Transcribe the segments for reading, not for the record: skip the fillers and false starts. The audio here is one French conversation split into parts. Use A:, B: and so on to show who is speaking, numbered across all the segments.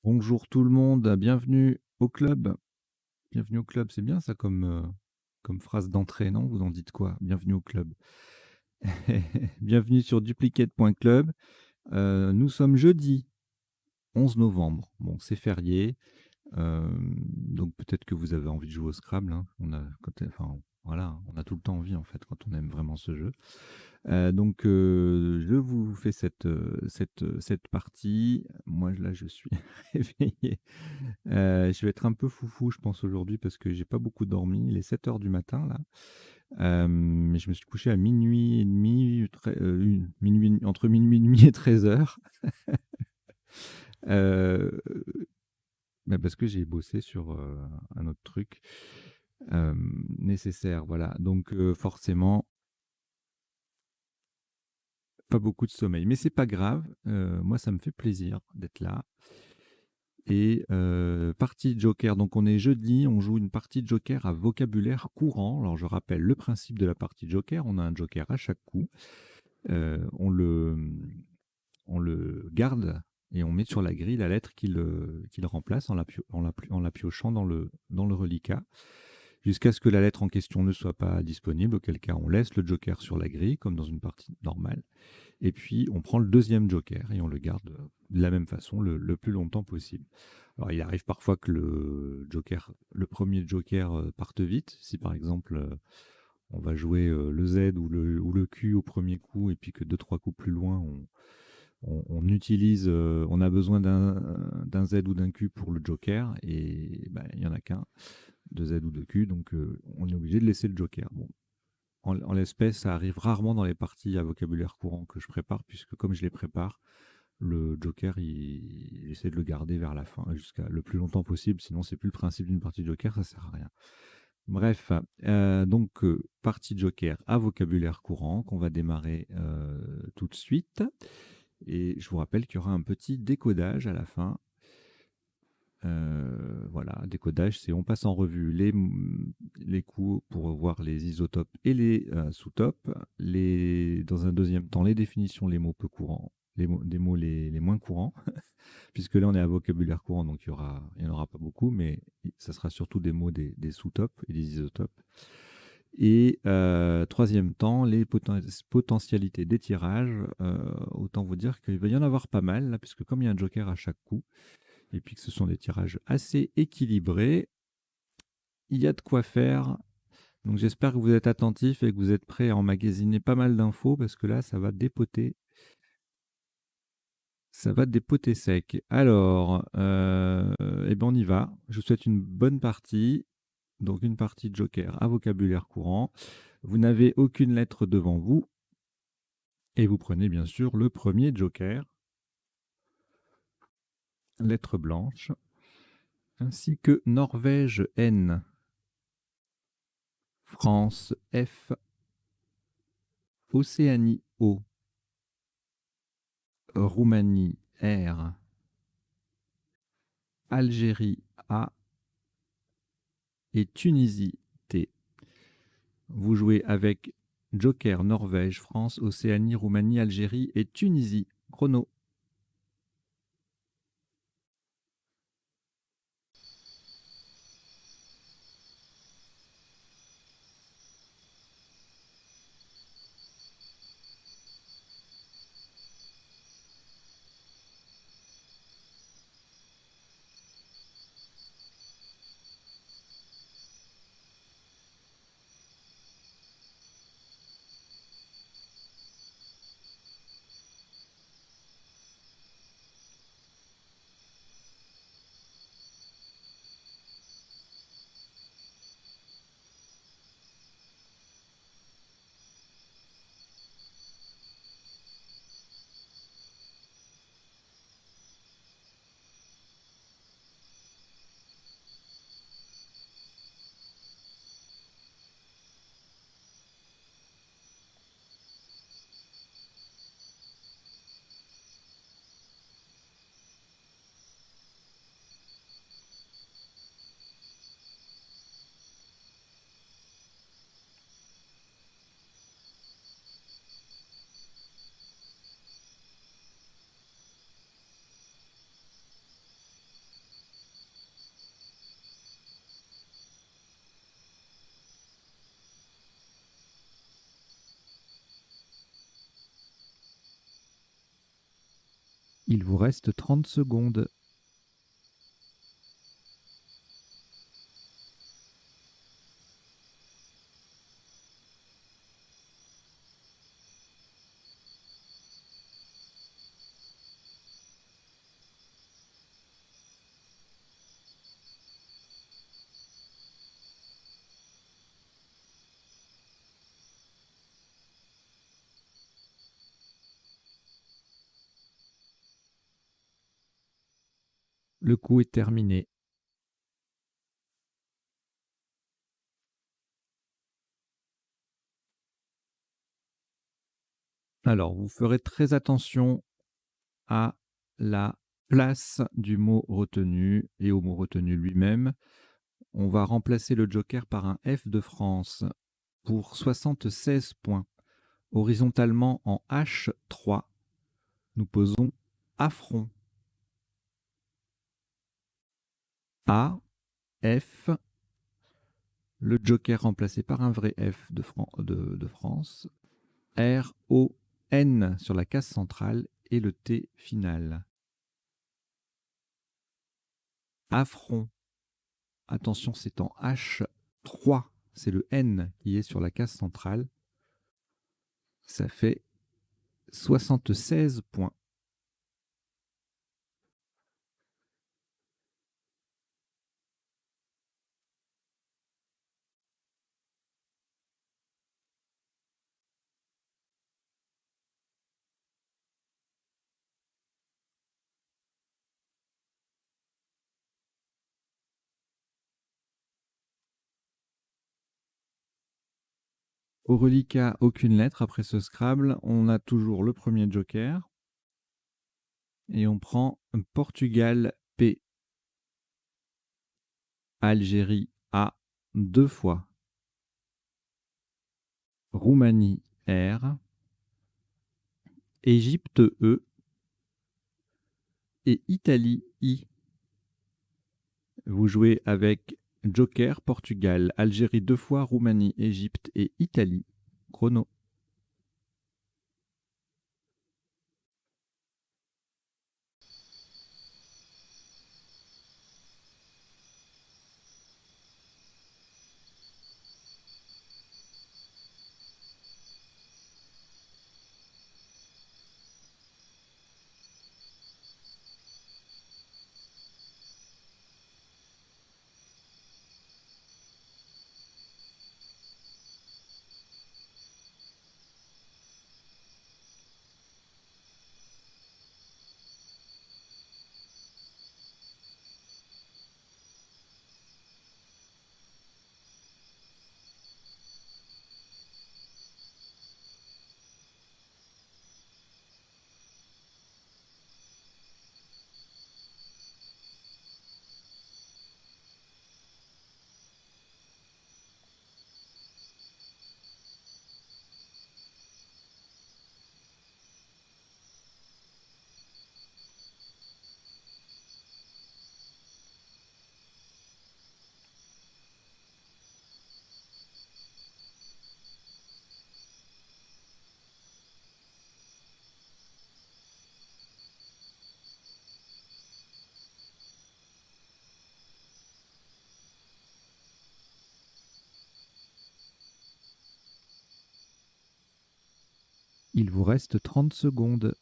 A: Bonjour tout le monde, bienvenue au club. Bienvenue au club, c'est bien ça comme phrase d'entrée, non? Vous en dites quoi? Bienvenue au club. Bienvenue sur duplicate.club. Nous sommes jeudi 11 novembre. Bon, c'est férié, donc peut-être que vous avez envie de jouer au Scrabble, hein. Voilà, on a tout le temps envie en fait quand on aime vraiment ce jeu. Je vous fais cette partie. Moi là, je suis réveillé. Je vais être un peu foufou, je pense, aujourd'hui parce que j'ai pas beaucoup dormi. Il est 7 heures du matin là. Mais je me suis couché à minuit et demi, entre minuit et demi et 13h. Heu, Parce que j'ai bossé sur, un autre truc, nécessaire, voilà. Forcément, pas beaucoup de sommeil. Mais c'est pas grave, moi ça me fait plaisir d'être là. Partie joker, donc on est jeudi, on joue une partie de joker à vocabulaire courant. Alors je rappelle le principe de la partie joker, on a un joker à chaque coup. On le garde et on met sur la grille la lettre qu'il remplace en la piochant dans le reliquat, jusqu'à ce que la lettre en question ne soit pas disponible, auquel cas on laisse le joker sur la grille, comme dans une partie normale. Et puis on prend le deuxième joker et on le garde de la même façon le plus longtemps possible. Alors il arrive parfois que le premier joker parte vite. Si par exemple on va jouer le Z ou le Q au premier coup et puis que deux trois coups plus loin on a besoin d'un Z ou d'un Q pour le joker et ben, il y en a qu'un de Z ou de Q, donc on est obligé de laisser le joker. Bon, en l'espèce, ça arrive rarement dans les parties à vocabulaire courant que je prépare, puisque comme je les prépare, le joker, il essaie de le garder vers la fin, jusqu'à le plus longtemps possible, sinon c'est plus le principe d'une partie joker, ça sert à rien. Bref, partie joker à vocabulaire courant qu'on va démarrer tout de suite. Et je vous rappelle qu'il y aura un petit décodage à la fin. Voilà, décodage, c'est on passe en revue les coups pour voir les isotopes et les sous-topes. Dans un deuxième temps, les définitions, les mots peu courants, des mots les moins courants, puisque là on est à vocabulaire courant, donc il n'y en aura pas beaucoup, mais ça sera surtout des mots des sous-topes et des isotopes. Et troisième temps, les potentialités des tirages. Autant vous dire qu'il va y en avoir pas mal, là, puisque comme il y a un joker à chaque coup, et puis que ce sont des tirages assez équilibrés, il y a de quoi faire. Donc j'espère que vous êtes attentifs et que vous êtes prêts à emmagasiner pas mal d'infos, parce que là, ça va dépoter. Ça va dépoter sec. Alors, eh ben on y va. Je vous souhaite une bonne partie. Donc une partie de joker à vocabulaire courant. Vous n'avez aucune lettre devant vous. Et vous prenez bien sûr le premier joker, lettre blanche, ainsi que Norvège N, France F, Océanie O, Roumanie R, Algérie A et Tunisie T. Vous jouez avec joker Norvège, France, Océanie, Roumanie, Algérie et Tunisie. Chrono. Il vous reste 30 secondes. Le coup est terminé. Alors, vous ferez très attention à la place du mot retenu et au mot retenu lui-même. On va remplacer le joker par un F de France pour 76 points. Horizontalement en H3, nous posons affront. A, F, le joker remplacé par un vrai F de France. R, O, N sur la case centrale et le T final. Affront. Attention, c'est en H3. C'est le N qui est sur la case centrale. Ça fait 76 points. Au reliquat, aucune lettre après ce Scrabble. On a toujours le premier joker. Et on prend Portugal P. Algérie A 2 fois. Roumanie R. Égypte E. Et Italie I. Vous jouez avec joker, Portugal, Algérie 2 fois, Roumanie, Égypte et Italie. Chrono. Il vous reste 30 secondes.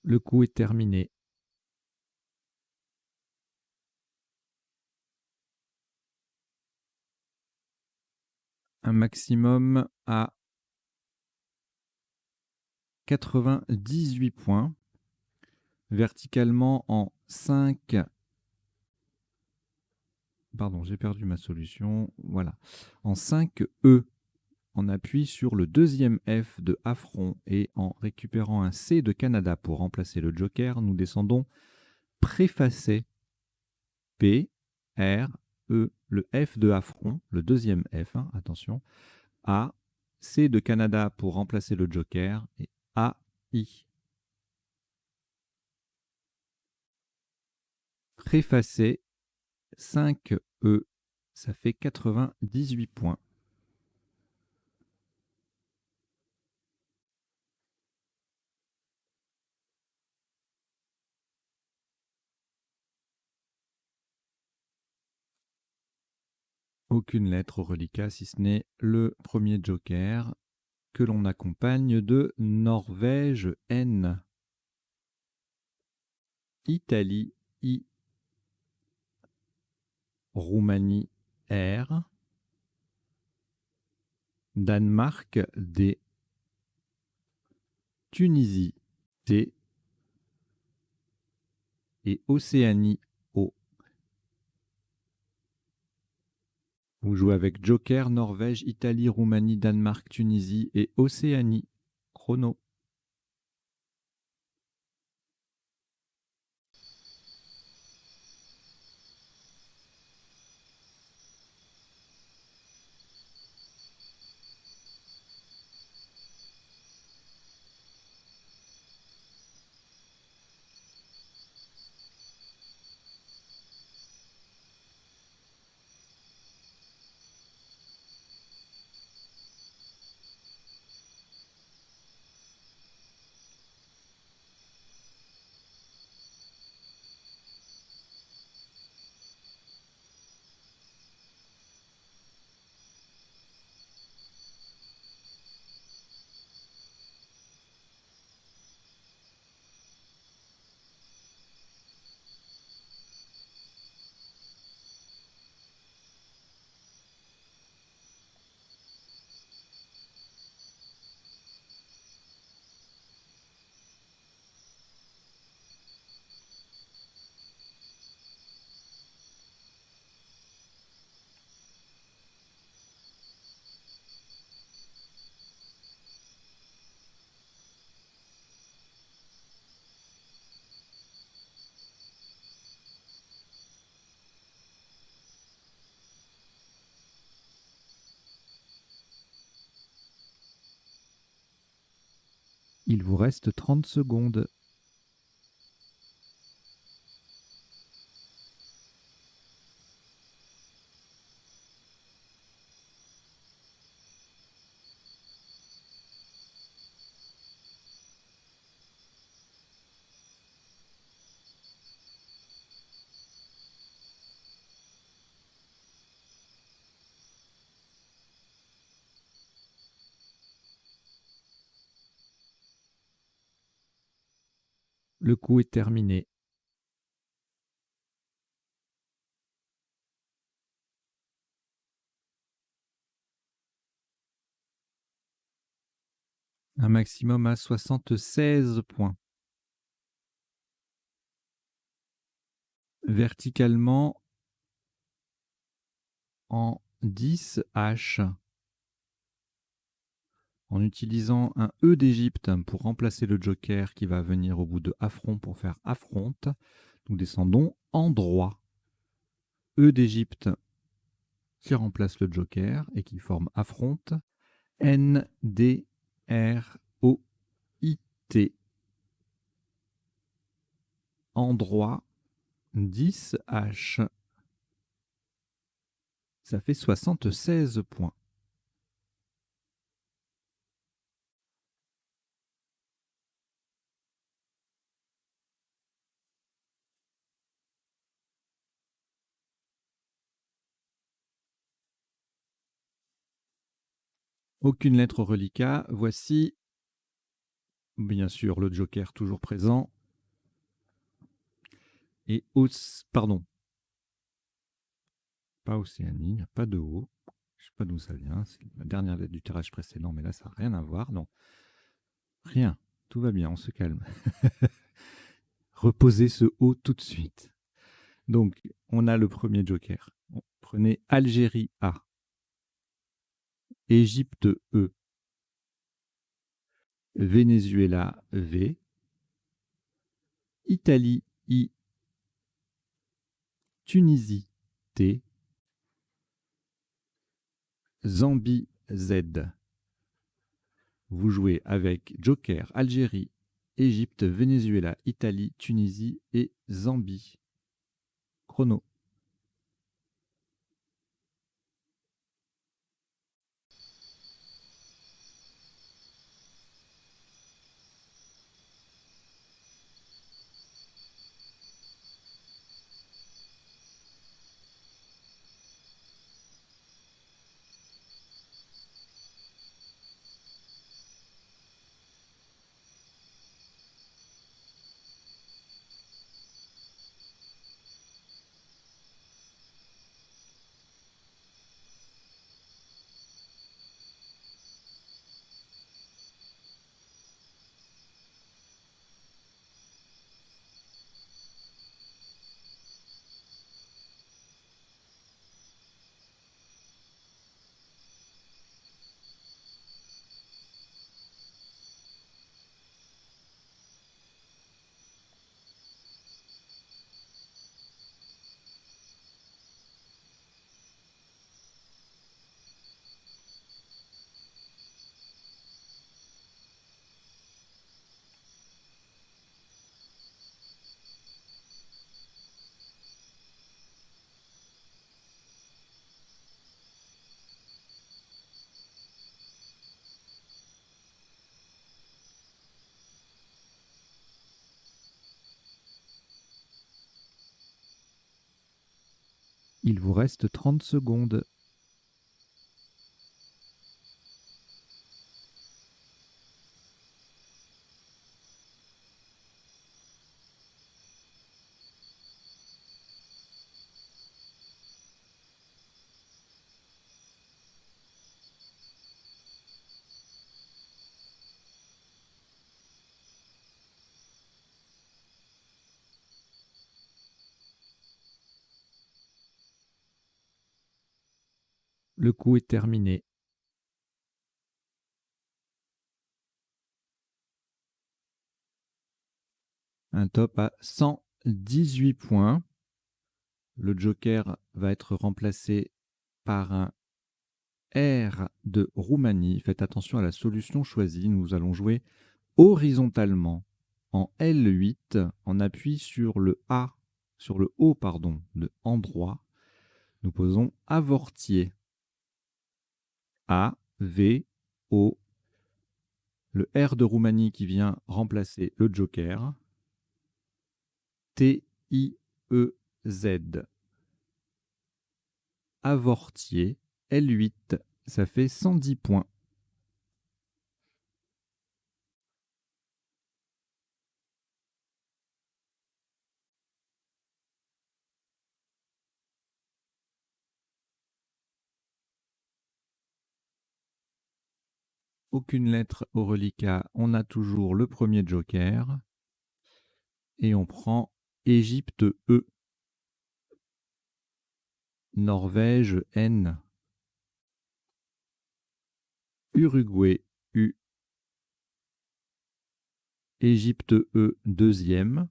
A: Le coup est terminé. Un maximum à 98 points. Verticalement en 5. Pardon, j'ai perdu ma solution. Voilà. En 5 E. on appuie sur le deuxième F de affront et en récupérant un C de Canada pour remplacer le joker, nous descendons préfacé P, R, E, le F de affront, le deuxième F, hein, attention, A, C de Canada pour remplacer le joker et A, I. Préfacé 5 E, ça fait 98 points. Aucune lettre au reliquat, si ce n'est le premier joker que l'on accompagne de Norvège N, Italie I, Roumanie R, Danemark D, Tunisie T et Océanie O. Vous jouez avec Joker, Norvège, Italie, Roumanie, Danemark, Tunisie et Océanie. Chrono. Il vous reste 30 secondes. Le coup est terminé. Un maximum à 76 points. Verticalement en 10 H. En utilisant un E d'Égypte pour remplacer le joker qui va venir au bout de affront pour faire affronte, nous descendons en droit. E d'Égypte qui remplace le joker et qui forme affronte. N, D, R, O, I, T. En droit, 10 H. Ça fait 76 points. Aucune lettre au reliquat. Voici, bien sûr, le joker toujours présent. Et pardon. Pas Océanie, il n'y a pas de O. Je ne sais pas d'où ça vient. C'est la dernière lettre du tirage précédent, mais là, ça n'a rien à voir. Non. Rien. Tout va bien, on se calme. Reposez ce O tout de suite. Donc, on a le premier joker. Prenez Algérie A. Égypte E, Venezuela V, Italie I, Tunisie T, Zambie Z. Vous jouez avec Joker, Algérie, Égypte, Venezuela, Italie, Tunisie et Zambie. Chrono. Il vous reste 30 secondes. Le coup est terminé. Un top à 118 points. Le joker va être remplacé par un R de Roumanie. Faites attention à la solution choisie. Nous allons jouer horizontalement en L8. On appuie sur le A, sur le O, pardon, de endroit. Nous posons avortier. A, V, O. Le R de Roumanie qui vient remplacer le joker. T, I, E, Z. Avortier. L8. Ça fait 110 points. Aucune lettre au reliquat. On a toujours le premier joker. Et on prend Égypte E. Norvège N. Uruguay U. Égypte E deuxième.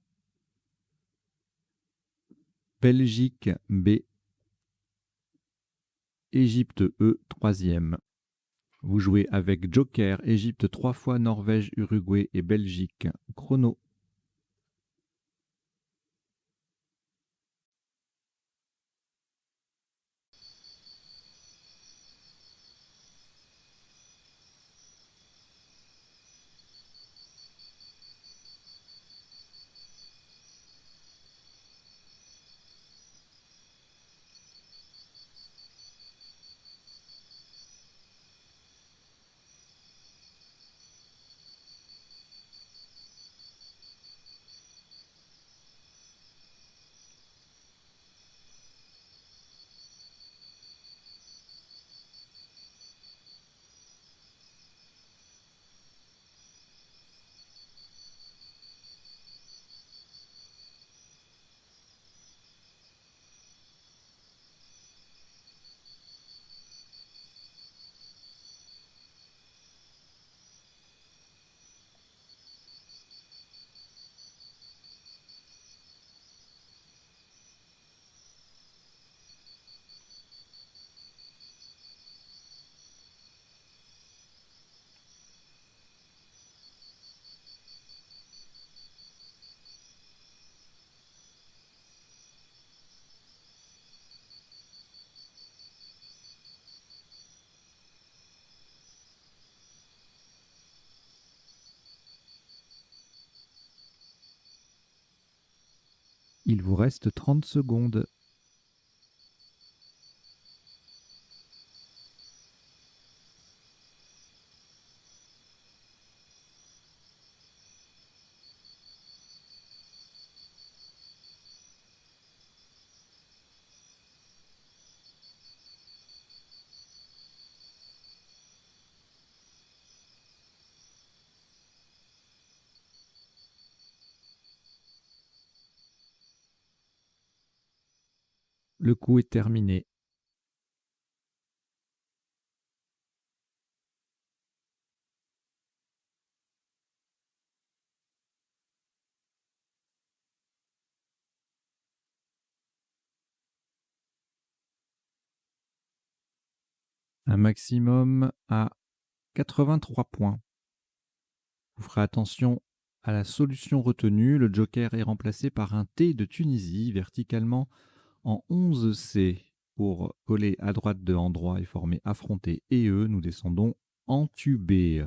A: Belgique B. Égypte E troisième. Vous jouez avec Joker, Égypte 3 fois, Norvège, Uruguay et Belgique. Chrono. Il vous reste 30 secondes. Le coup est terminé. Un maximum à 83 points. Vous ferez attention à la solution retenue. Le joker est remplacé par un T de Tunisie verticalement en 11C. Pour coller à droite de endroit et former affronté et E, nous descendons entubé.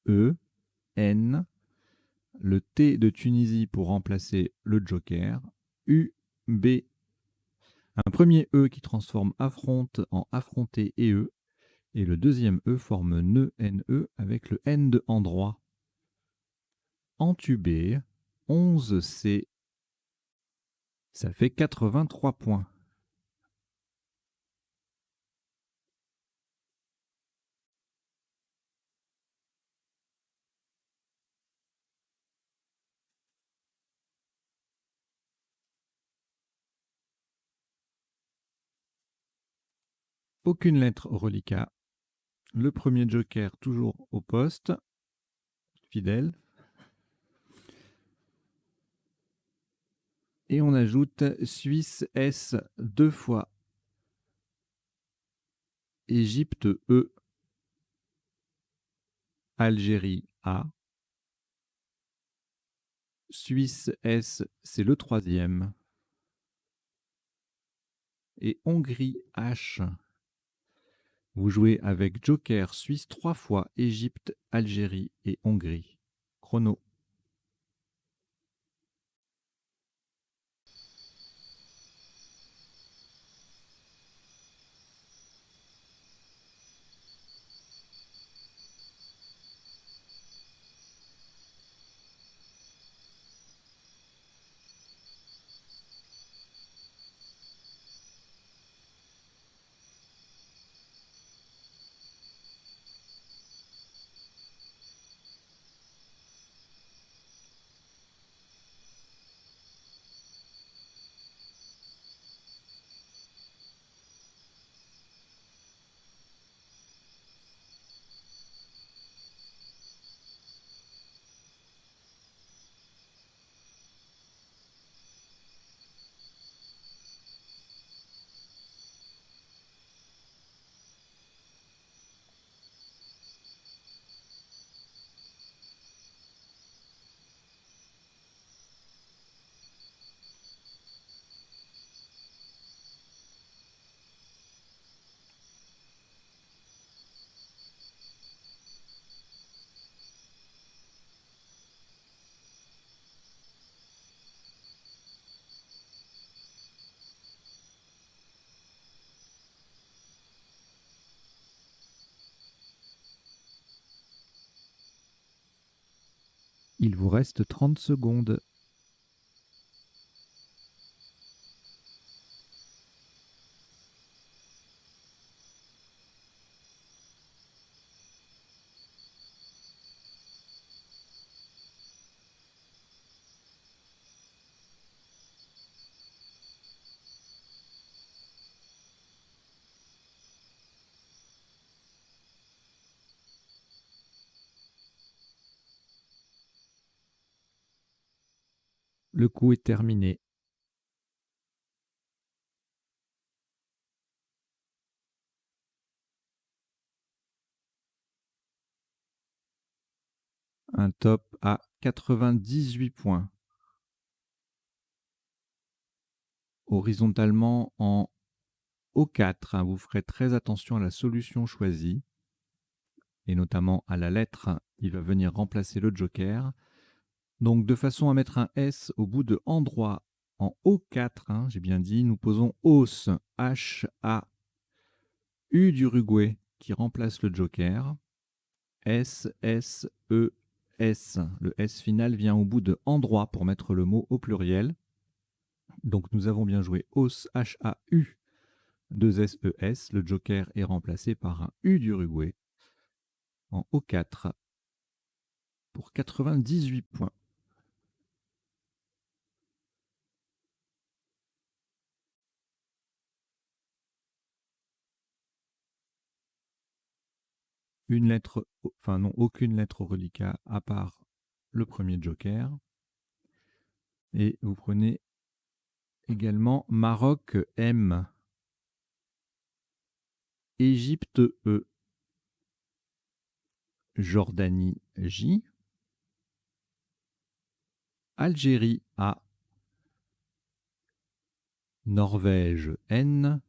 A: E, N, le T de Tunisie pour remplacer le joker, U, B. Un premier E qui transforme affronte en affronté et E, et le deuxième E forme nœud NE avec le N de endroit. Entubé, 11C, ça fait 83 points. Aucune lettre au reliquat. Le premier joker toujours au poste, fidèle. Et on ajoute Suisse S 2 fois. Égypte E. Algérie A. Suisse S, c'est le troisième. Et Hongrie H. Vous jouez avec joker Suisse 3 fois, Égypte, Algérie et Hongrie. Chrono. Il vous reste 30 secondes. Le coup est terminé. Un top à 98 points. Horizontalement en O4, hein, vous ferez très attention à la solution choisie, et notamment à la lettre qui va venir remplacer le joker. Donc de façon à mettre un S au bout de endroit En O4, hein, j'ai bien dit, nous posons Os, H-A-U d'Uruguay, qui remplace le joker. S-S-E-S. Le S final vient au bout de endroit pour mettre le mot au pluriel. Donc nous avons bien joué Os, H-A-U, 2 S-E-S. Le joker est remplacé par un U d'Uruguay en O4 pour 98 points. Une lettre, enfin non, aucune lettre au reliquat à part le premier joker. Et vous prenez également Maroc M, Égypte E, Jordanie J, Algérie A, Norvège N,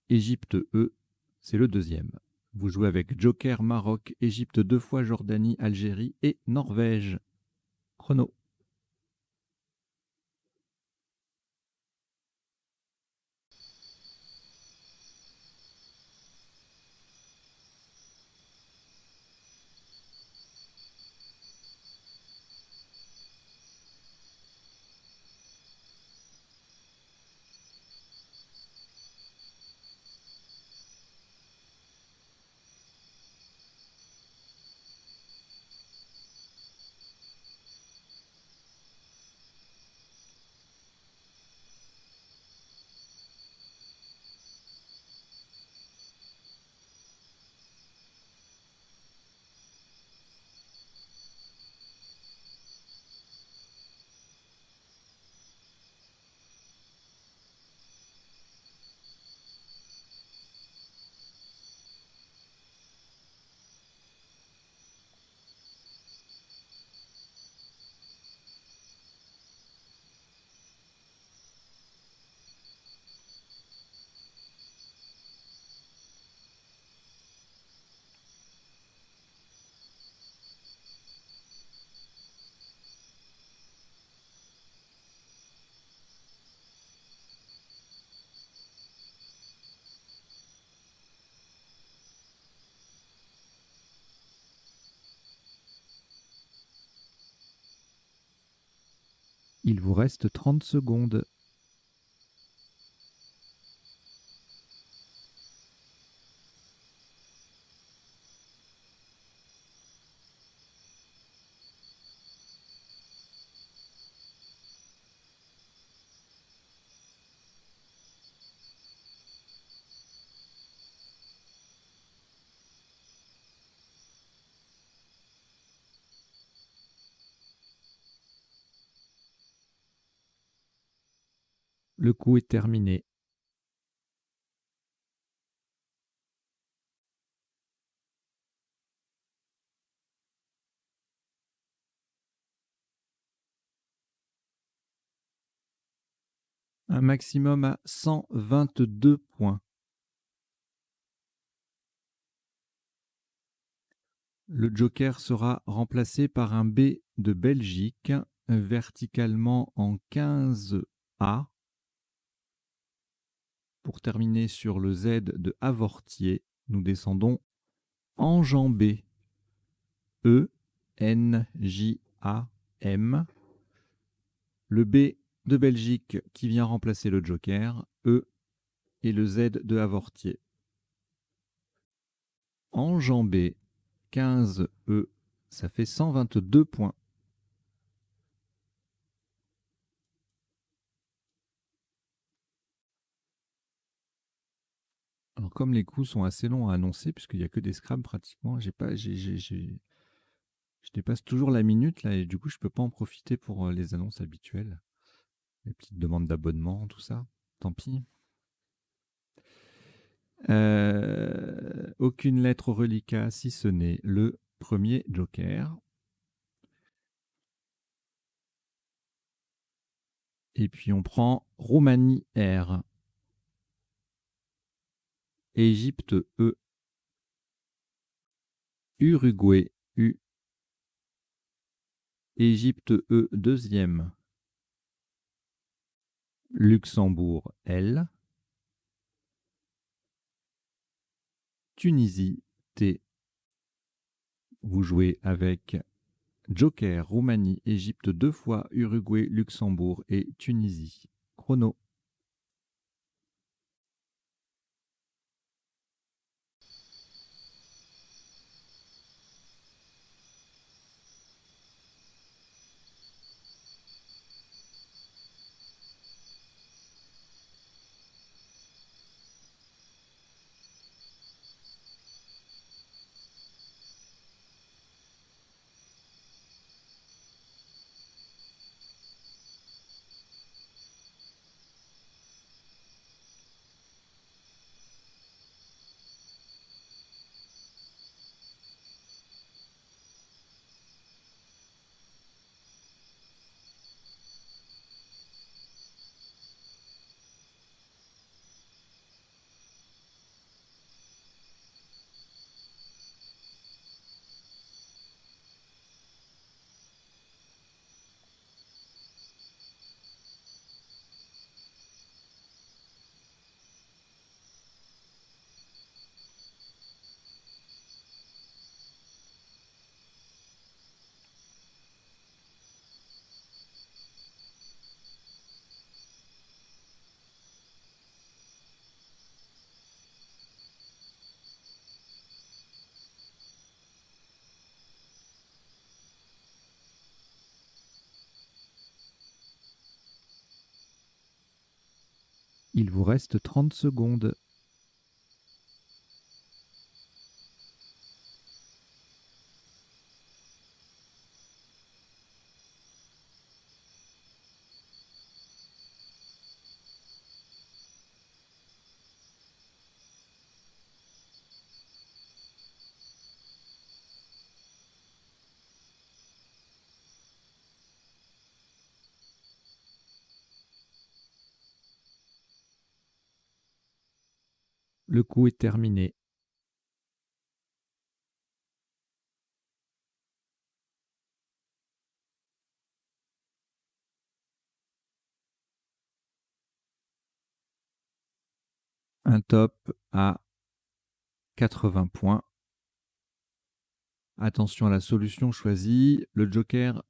A: Égypte E, c'est le deuxième. Vous jouez avec Joker, Maroc, Égypte 2 fois, Jordanie, Algérie et Norvège. Chrono. Il vous reste 30 secondes. Le coup est terminé. Un maximum à 122 points. Le joker sera remplacé par un B de Belgique, verticalement en 15A. Pour terminer sur le Z de Avortier, nous descendons enjambé. E-N-J-A-M. Le B de Belgique qui vient remplacer le joker, E, et le Z de Avortier. Enjambé, 15E, ça fait 122 points. Alors comme les coups sont assez longs à annoncer, puisqu'il n'y a que des scrabs pratiquement, je dépasse toujours la minute là, et du coup je peux pas en profiter pour les annonces habituelles. Les petites demandes d'abonnement, tout ça. Tant pis. Aucune lettre au reliquat si ce n'est le premier joker. Et puis on prend Roumanie R, Égypte E, Uruguay U, Égypte E deuxième, Luxembourg, L. Tunisie, T. Vous jouez avec Joker, Roumanie, Égypte 2 fois, Uruguay, Luxembourg et Tunisie. Chrono. Il vous reste 30 secondes. Le coup est terminé. Un top à 80 points. Attention à la solution choisie. Le joker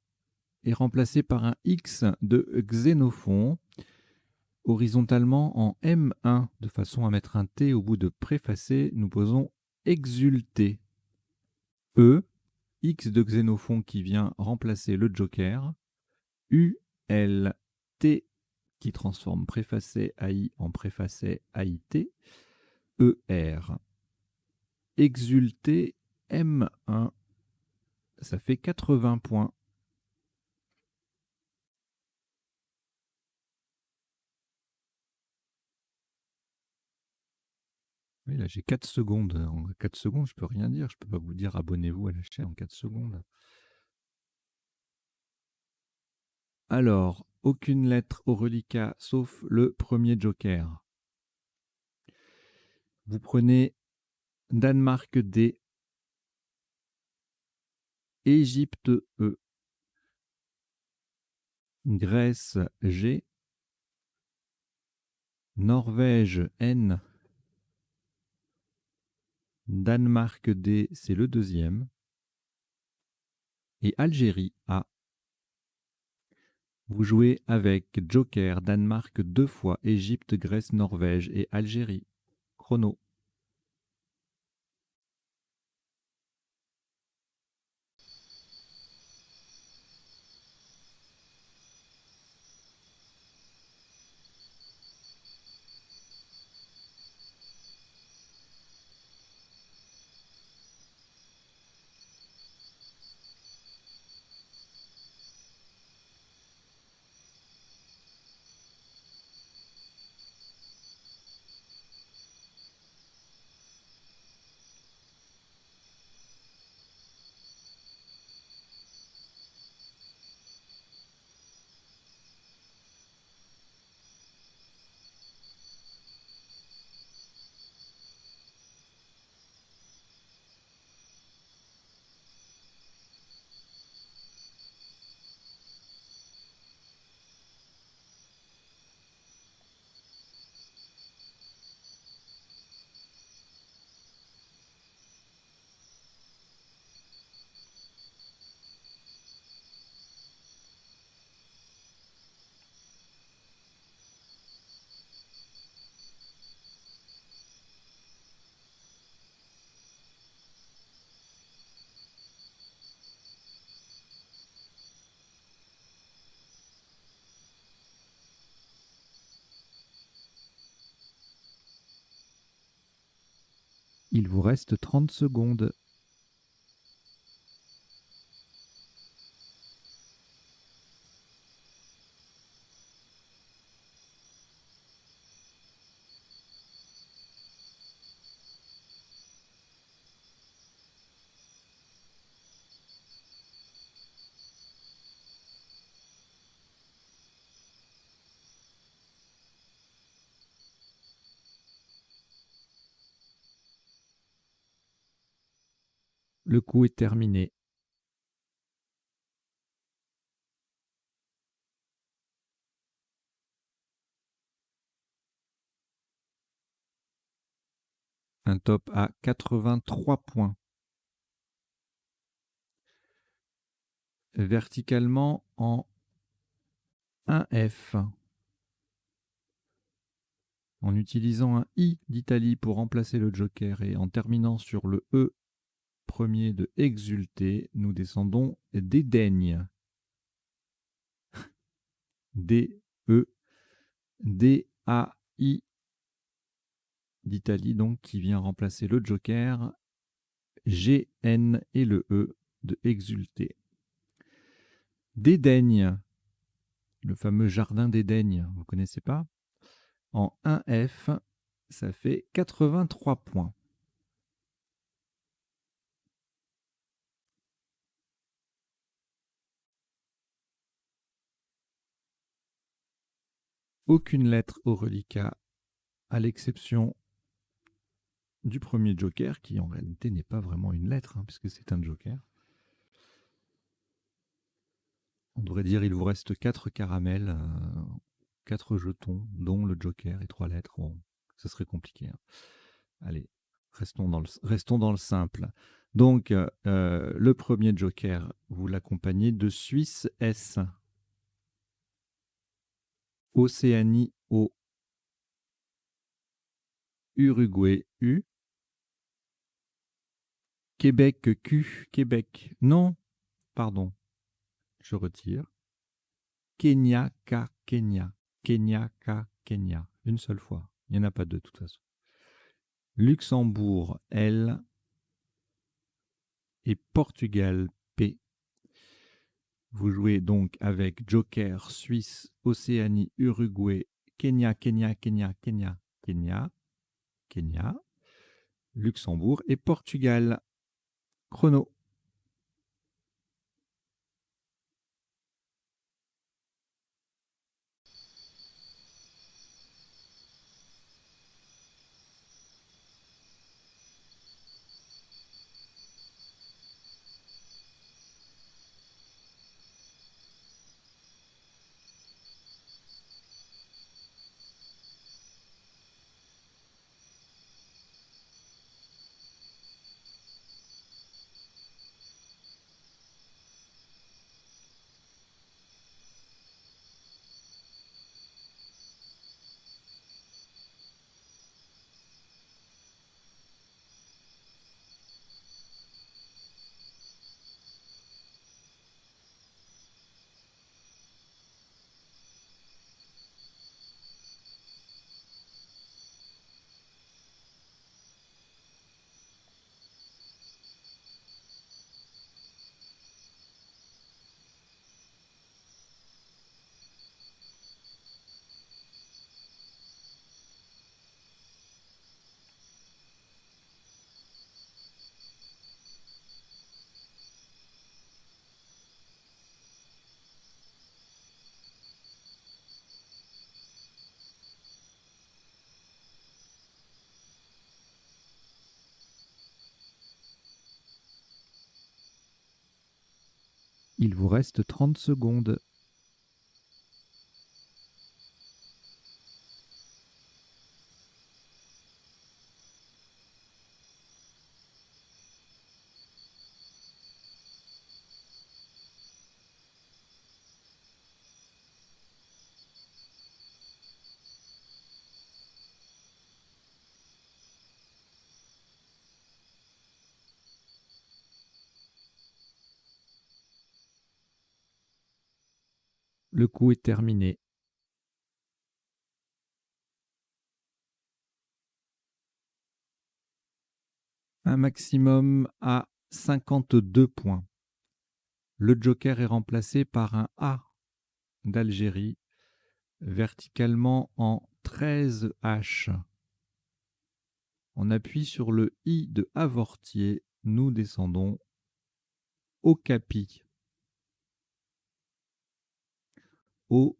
A: est remplacé par un X de Xénophon, horizontalement en M1, de façon à mettre un T au bout de préfacé. Nous posons exulter. E, X de Xénophon qui vient remplacer le joker. U, L, T qui transforme préfacé AI en préfacé AIT. E, R. Exulter M1. Ça fait 80 points. Oui, là, j'ai 4 secondes. En 4 secondes, je peux rien dire. Je peux pas vous dire abonnez-vous à la chaîne en 4 secondes. Alors, aucune lettre au reliquat sauf le premier joker. Vous prenez Danemark D, Égypte E, Grèce G, Norvège N, Danemark D, c'est le deuxième, et Algérie A. Vous jouez avec Joker, Danemark 2 fois, Égypte, Grèce, Norvège et Algérie. Chrono. Il vous reste 30 secondes. Le coup est terminé. Un top à 83 points. Verticalement en 1F. En utilisant un I d'Italie pour remplacer le joker et en terminant sur le E premier de exulter, nous descendons dédaigne. D-E-D-A-I d'Italie, donc, qui vient remplacer le joker, G-N et le E de exulter. Dédaigne, le fameux jardin d'Édaigne, vous ne connaissez pas? En 1F, ça fait 83 points. Aucune lettre au reliquat, à l'exception du premier joker, qui en réalité n'est pas vraiment une lettre, hein, puisque c'est un joker. On devrait dire il vous reste 4 caramels, 4 jetons, dont le joker et 3 lettres. Bon, ce serait compliqué. Hein. Allez, restons dans le simple. Donc, le premier joker, vous l'accompagnez de Suisse S. Océanie O. Uruguay U. Québec Q. Québec. Non, pardon, je retire. Kenya K. Kenya. Kenya K. Kenya. Une seule fois. Il n'y en a pas deux de toute façon. Luxembourg L. Et Portugal P. Vous jouez donc avec Joker, Suisse, Océanie, Uruguay, Kenya, Kenya, Kenya, Kenya, Kenya, Kenya, Luxembourg et Portugal. Chrono. Il vous reste 30 secondes. Le coup est terminé. Un maximum à 52 points. Le joker est remplacé par un A d'Algérie, verticalement en 13 H. On appuie sur le I de Avortier, nous descendons au Capi. Au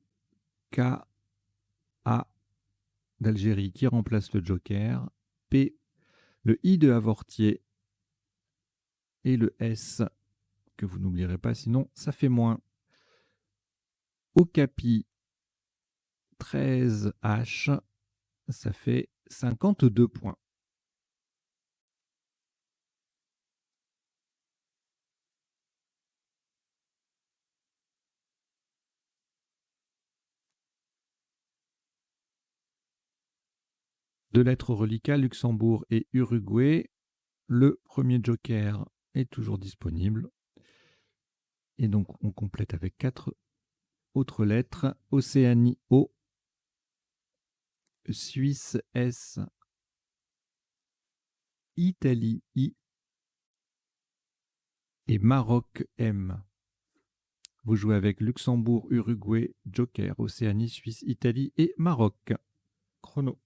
A: K A d'Algérie qui remplace le joker, P, le I de Avortier et le S que vous n'oublierez pas, sinon ça fait moins. Au Capi 13 H, ça fait 52 points. Deux lettres reliquats, Luxembourg et Uruguay. Le premier joker est toujours disponible. Et donc on complète avec 4 autres lettres. Océanie O, Suisse S, Italie I et Maroc M. Vous jouez avec Luxembourg, Uruguay, joker, Océanie, Suisse, Italie et Maroc. Chrono.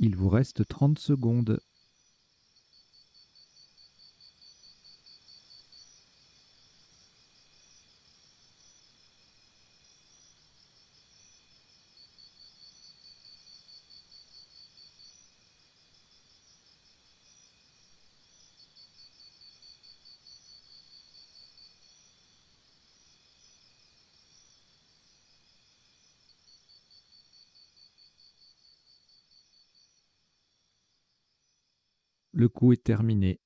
A: Il vous reste 30 secondes. Le coup est terminé.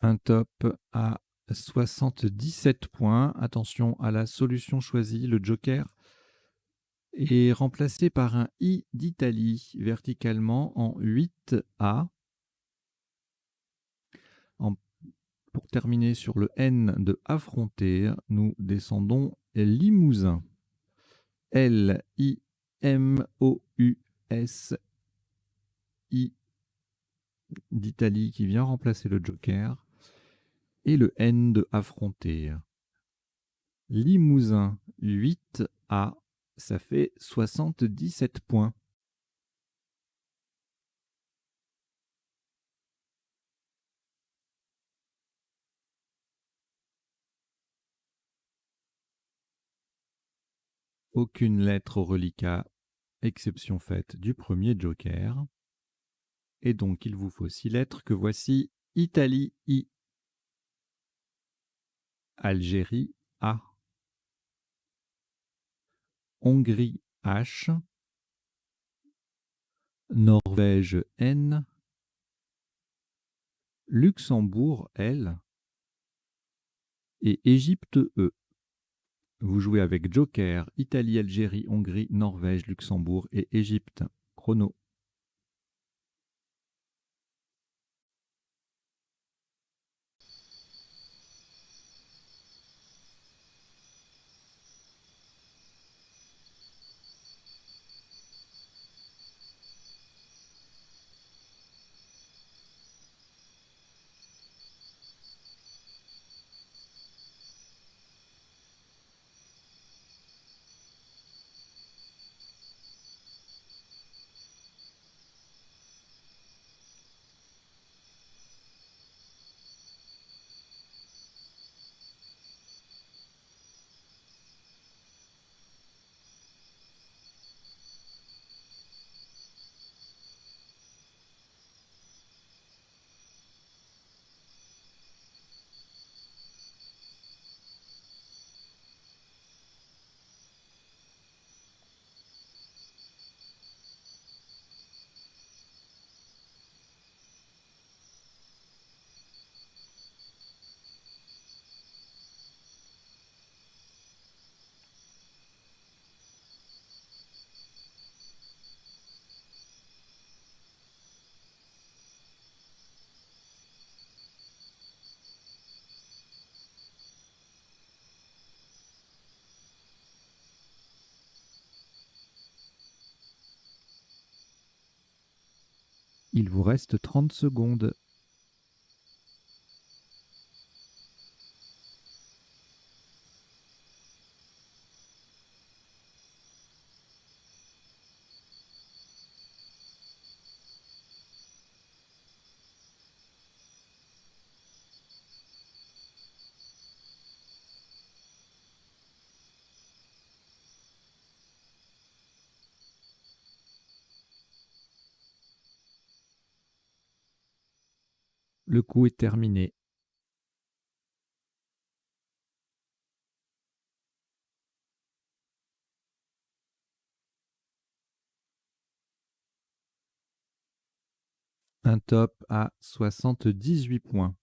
A: Un top à 77 points. Attention à la solution choisie. Le joker est remplacé par un I d'Italie verticalement en 8A. Pour terminer sur le N de affronter, nous descendons Limousin. L-I-M-O-U-S-I d'Italie qui vient remplacer le joker. Et le N de affronter. Limousin 8A, ça fait 77 points. Aucune lettre au reliquat, exception faite du premier joker. Et donc il vous faut 6 lettres que voici: Italie I, Algérie A, Hongrie H, Norvège N, Luxembourg L, et Égypte E. Vous jouez avec Joker, Italie, Algérie, Hongrie, Norvège, Luxembourg et Égypte. Chrono. Il vous reste 30 secondes. Le coup est terminé. Un top à 78 points.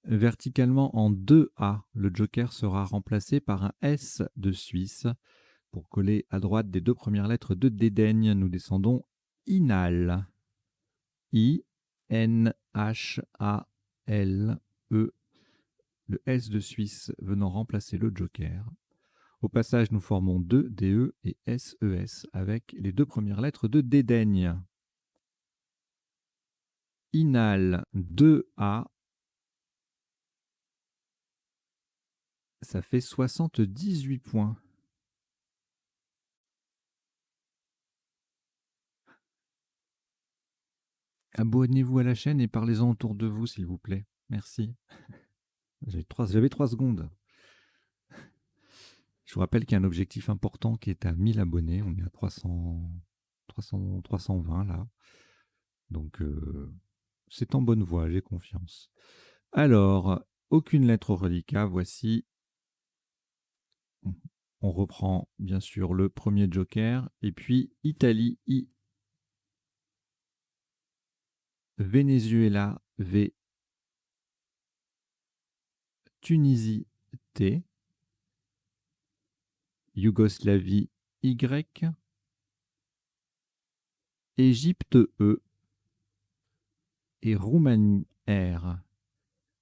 A: Verticalement en 2A, le joker sera remplacé par un S de Suisse. Pour coller à droite des deux premières lettres de dédaigne, nous descendons Inhal. I-N-H-A-L-E. Le S de Suisse venant remplacer le joker. Au passage, nous formons 2 DE et SES avec les deux premières lettres de dédaigne. Inhal 2A. Ça fait 78 points. Abonnez-vous à la chaîne et parlez-en autour de vous, s'il vous plaît. Merci. J'avais 3 secondes. Je vous rappelle qu'il y a un objectif important qui est à 1000 abonnés. On est à 320 là. Donc, c'est en bonne voie, j'ai confiance. Alors, aucune lettre au reliquat. Voici. On reprend bien sûr le premier joker. Et puis Italie, I. Venezuela, V. Tunisie, T. Yougoslavie, Y. Égypte, E. Et Roumanie, R.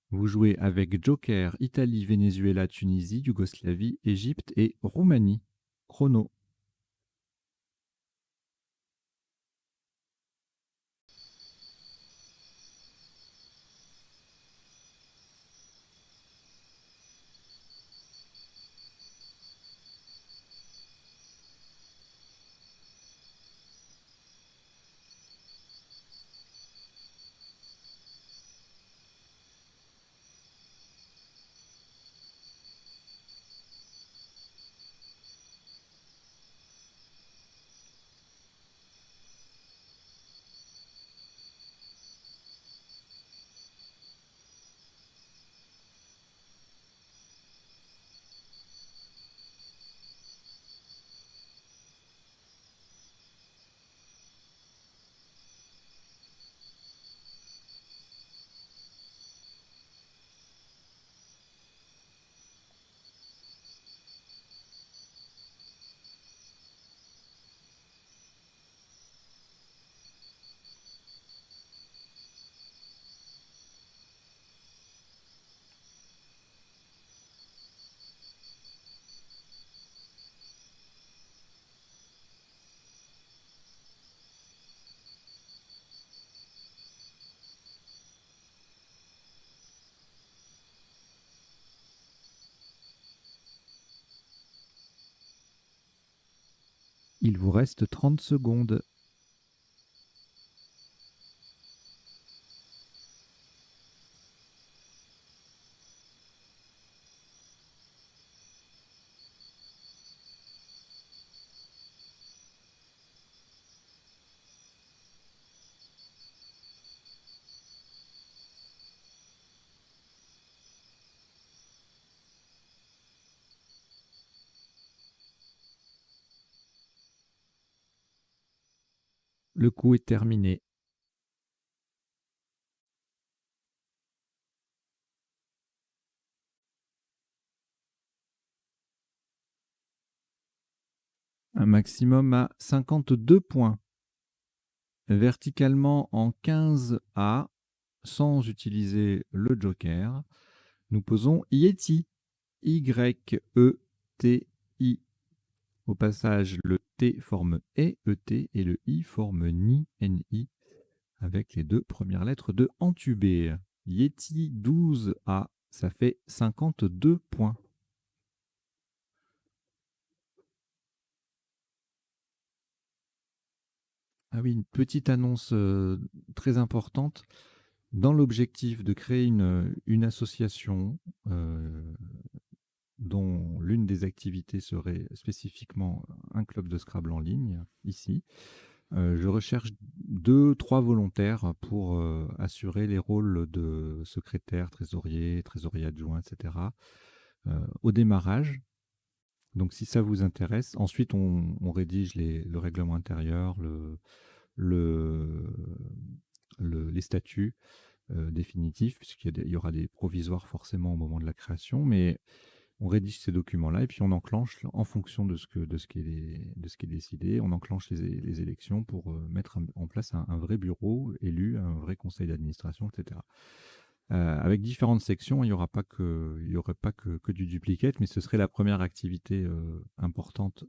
A: Vous jouez avec Joker, Italie, Venezuela, Tunisie, Yougoslavie, Égypte et Roumanie. Chrono. Il vous reste 30 secondes. Le coup est terminé. Un maximum à 52 points. Verticalement en 15A, sans utiliser le joker, nous posons Yeti. Y-E-T-I. Au passage, le T forme E-E-T et le I forme Ni, N-I, avec les deux premières lettres de entubé. Yeti 12A, ça fait 52 points. Ah oui, une petite annonce très importante. Dans l'objectif de créer une association dont l'une des activités serait spécifiquement un club de Scrabble en ligne, ici, je recherche 2-3 volontaires pour assurer les rôles de secrétaire, trésorier, trésorier adjoint, etc. Au démarrage. Donc si ça vous intéresse, ensuite on rédige le règlement intérieur, le, les statuts définitifs, puisqu'il y aura des provisoires forcément au moment de la création, mais on rédige ces documents-là et puis on enclenche en fonction de ce qui est décidé, on enclenche les élections pour mettre en place un vrai bureau élu, un vrai conseil d'administration, etc. Avec différentes sections, il n'y aurait pas que du duplicate, mais ce serait la première activité importante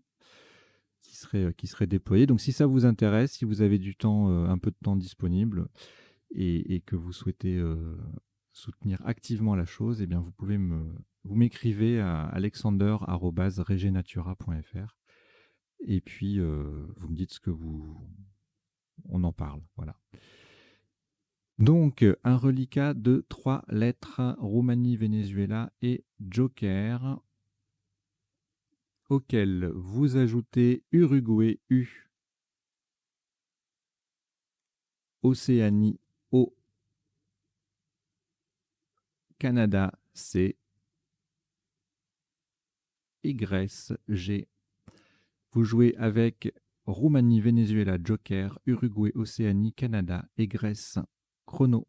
A: qui serait déployée. Donc si ça vous intéresse, si vous avez du temps, un peu de temps disponible et que vous souhaitez soutenir activement la chose, eh bien vous m'écrivez à alexander@regenatura.fr et puis vous me dites ce que on en parle. Voilà. Donc, un reliquat de 3 lettres, Roumanie, Venezuela et Joker, auquel vous ajoutez Uruguay, U, Océanie, O, Canada, C, et Grèce, G. Vous jouez avec Roumanie, Venezuela, Joker, Uruguay, Océanie, Canada et Grèce. Chrono.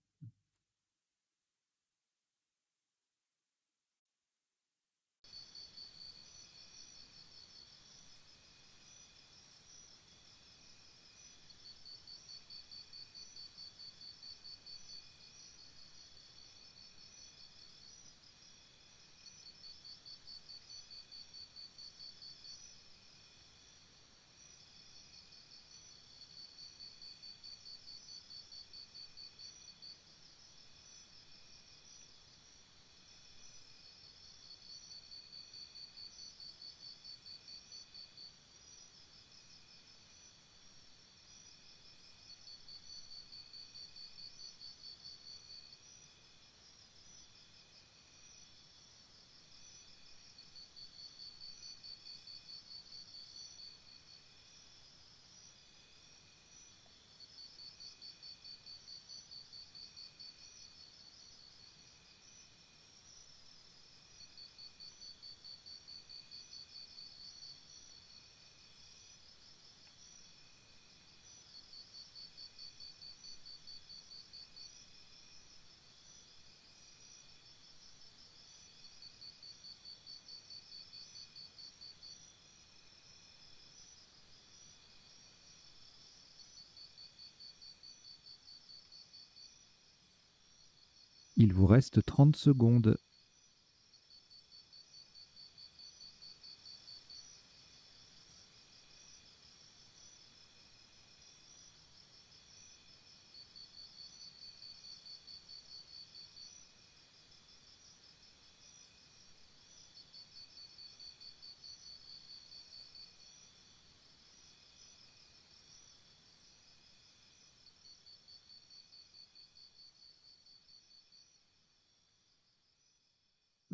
A: Il vous reste 30 secondes.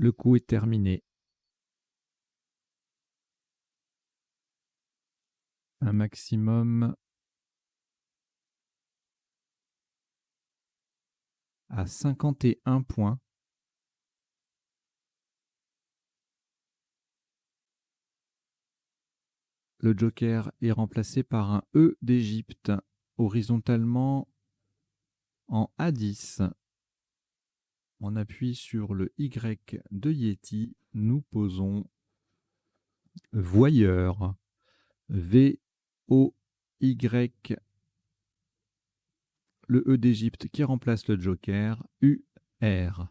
A: Le coup est terminé. Un maximum à 51 points. Le joker est remplacé par un E d'Égypte, horizontalement en A10. On appuie sur le Y de Yeti. Nous posons voyeur. V-O-Y. Le E d'Égypte qui remplace le joker. U-R.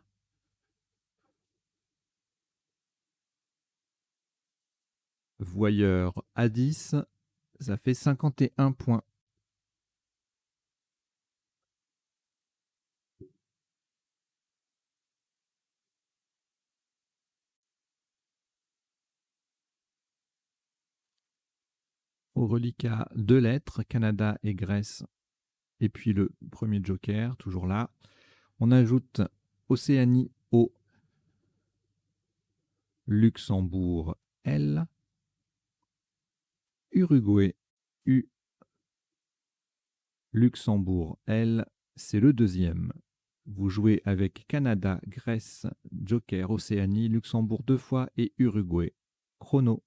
A: Voyeur A10. Ça fait 51 points. Au reliquat, 2 lettres, Canada et Grèce, et puis le premier joker, toujours là. On ajoute Océanie O, Luxembourg L, Uruguay U, Luxembourg L, c'est le deuxième. Vous jouez avec Canada, Grèce, joker, Océanie, Luxembourg 2 fois et Uruguay. Chrono.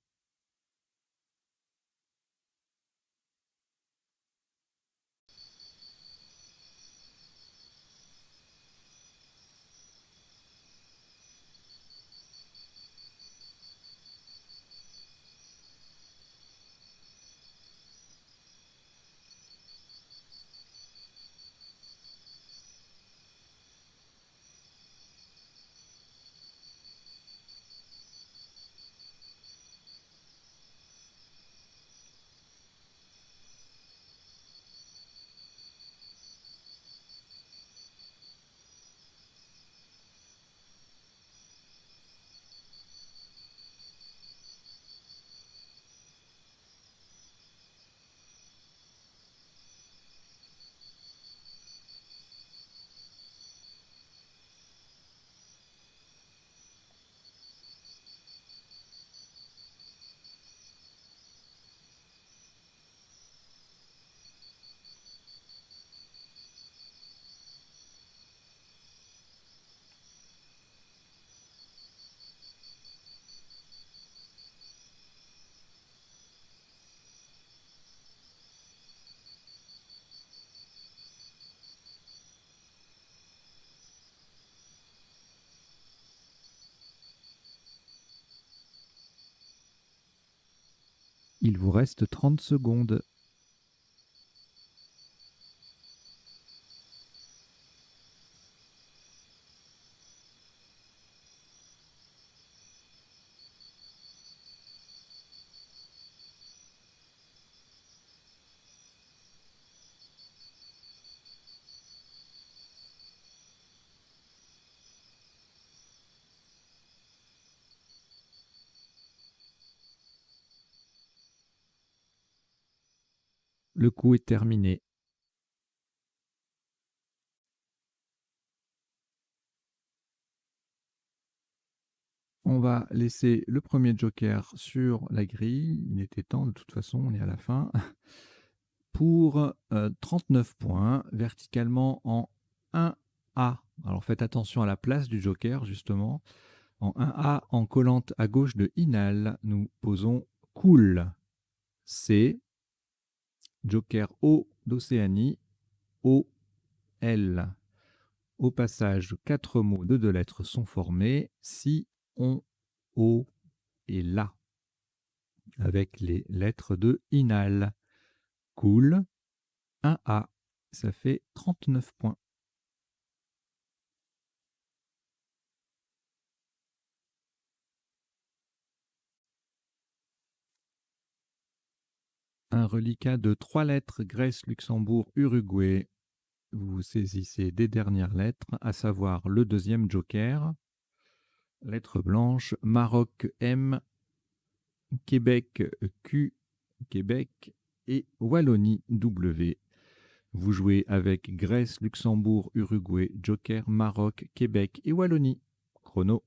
A: Il vous reste 30 secondes. Le coup est terminé. On va laisser le premier joker sur la grille. Il était temps, de toute façon, on est à la fin. Pour 39 points, verticalement en 1A. Alors faites attention à la place du joker, justement. En 1A, en collante à gauche de Inal, nous posons cool. C, joker O d'Océanie, O, L. Au passage, 4 mots de 2 lettres sont formés. Si, on, O et La. Avec les lettres de Inal. Cool. 1A. Ça fait 39 points. Un reliquat de 3 lettres, Grèce, Luxembourg, Uruguay. Vous saisissez des dernières lettres, à savoir le deuxième joker. Lettre blanche, Maroc M, Québec Q, Québec et Wallonie W. Vous jouez avec Grèce, Luxembourg, Uruguay, joker, Maroc, Québec et Wallonie. Chrono.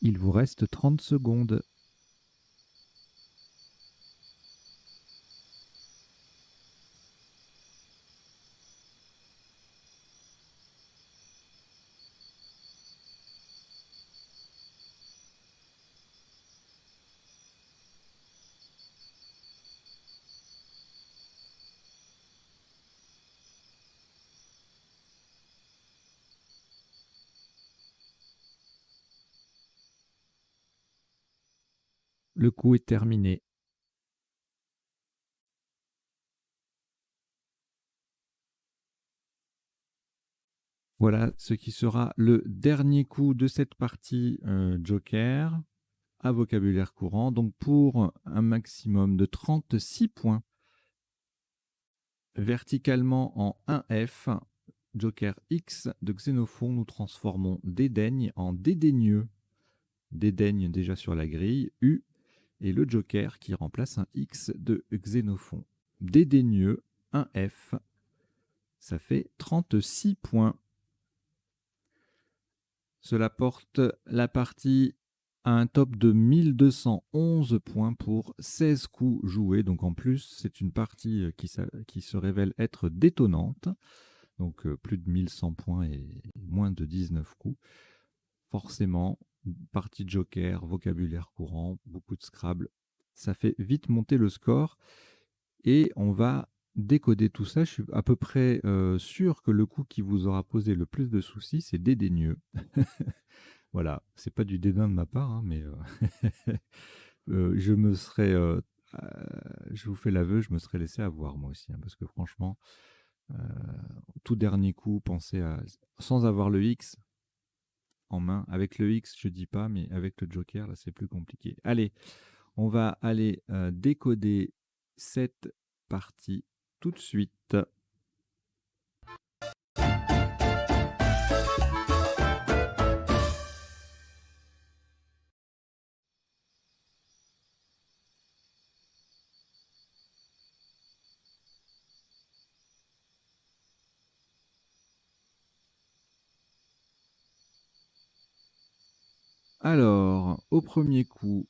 A: Il vous reste 30 secondes. Le coup est terminé. Voilà ce qui sera le dernier coup de cette partie Joker à vocabulaire courant. Donc pour un maximum de 36 points. Verticalement en 1F, Joker X de Xénophon, nous transformons dédaigne en dédaigneux. Dédaigne déjà sur la grille, U, et le Joker qui remplace un X de Xénophon. Dédaigneux, 1F, ça fait 36 points. Cela porte la partie à un top de 1211 points pour 16 coups joués. Donc en plus, c'est une partie qui se révèle être détonnante. Donc plus de 1100 points et moins de 19 coups. Forcément, partie Joker, vocabulaire courant, beaucoup de Scrabble. Ça fait vite monter le score. Et on va décoder tout ça. Je suis à peu près sûr que le coup qui vous aura posé le plus de soucis, c'est dédaigneux. Voilà, c'est pas du dédain de ma part, hein, mais je me serais, je vous fais l'aveu, je me serais laissé avoir moi aussi, hein, parce que franchement, tout dernier coup, pensez à, sans avoir le X en main, avec le X, je dis pas, mais avec le Joker, là, c'est plus compliqué. Allez, on va aller décoder cette partie tout de suite. Alors, au premier coup,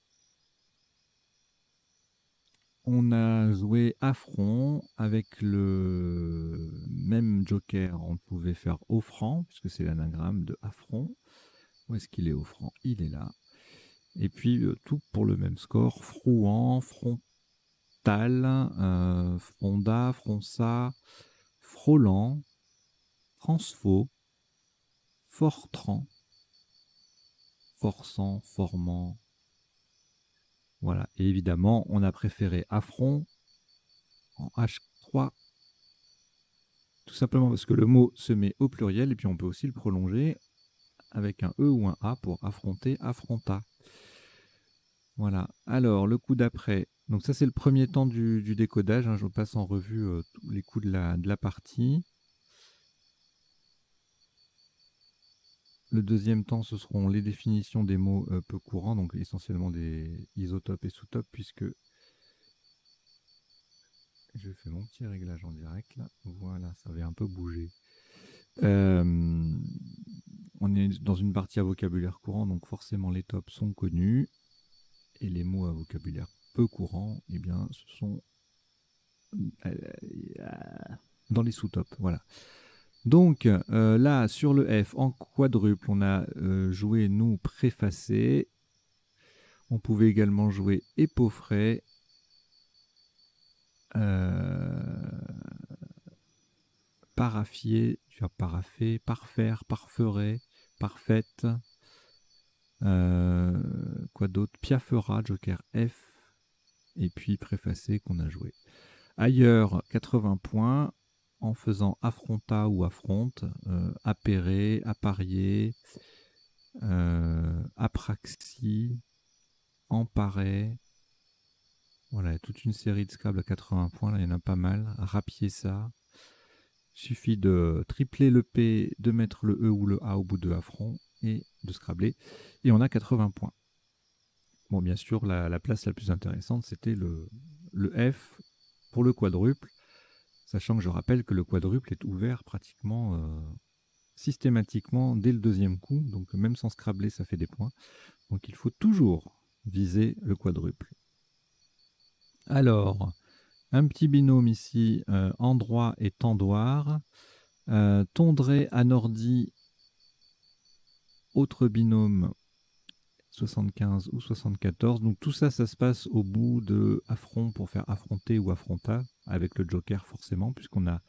A: on a joué affront avec le même joker. On pouvait faire offrant, puisque c'est l'anagramme de affront. Où est-ce qu'il est offrant? Il est là. Et puis, tout pour le même score. Frouant, frontal, fronda, fronça, frôlant, transfo, fortran, forçant, formant. Voilà. Et évidemment, on a préféré affront en H3. Tout simplement parce que le mot se met au pluriel et puis on peut aussi le prolonger avec un E ou un A pour affronter, affronta. Voilà. Alors, le coup d'après. Donc ça, c'est le premier temps du décodage. Hein. Je passe en revue tous les coups de la partie. Le deuxième temps, ce seront les définitions des mots peu courants, donc essentiellement des isotopes et sous-topes, puisque je fais mon petit réglage en direct. Là. Voilà, ça avait un peu bougé. On est dans une partie à vocabulaire courant, donc forcément les tops sont connus. Et les mots à vocabulaire peu courant, eh bien, ce sont dans les sous-tops. Voilà. Donc là, sur le F, en quadruple, on a joué nous préfacé. On pouvait également jouer épeauffré. Paraffier, tu as paraffé, parfaire, parferait, parfaite. Quoi d'autre? Piaffera, Joker F. Et puis préfacé qu'on a joué. Ailleurs, 80 points en faisant affronta ou affronte, appairer, apparier, apraxie, emparer. Voilà, toute une série de Scrabble à 80 points, là il y en a pas mal. Rapier ça. Suffit de tripler le P, de mettre le E ou le A au bout de affront et de Scrabbler. Et on a 80 points. Bon, bien sûr, la place la plus intéressante, c'était le F pour le quadruple, sachant que je rappelle que le quadruple est ouvert pratiquement systématiquement dès le deuxième coup, donc même sans Scrabbler, ça fait des points. Donc il faut toujours viser le quadruple. Alors, un petit binôme ici, endroit et tendoir. Tondré, anordi, autre binôme, 75 ou 74. Donc tout ça, ça se passe au bout de affront pour faire affronter ou affronta, avec le joker forcément, puisqu'on n'a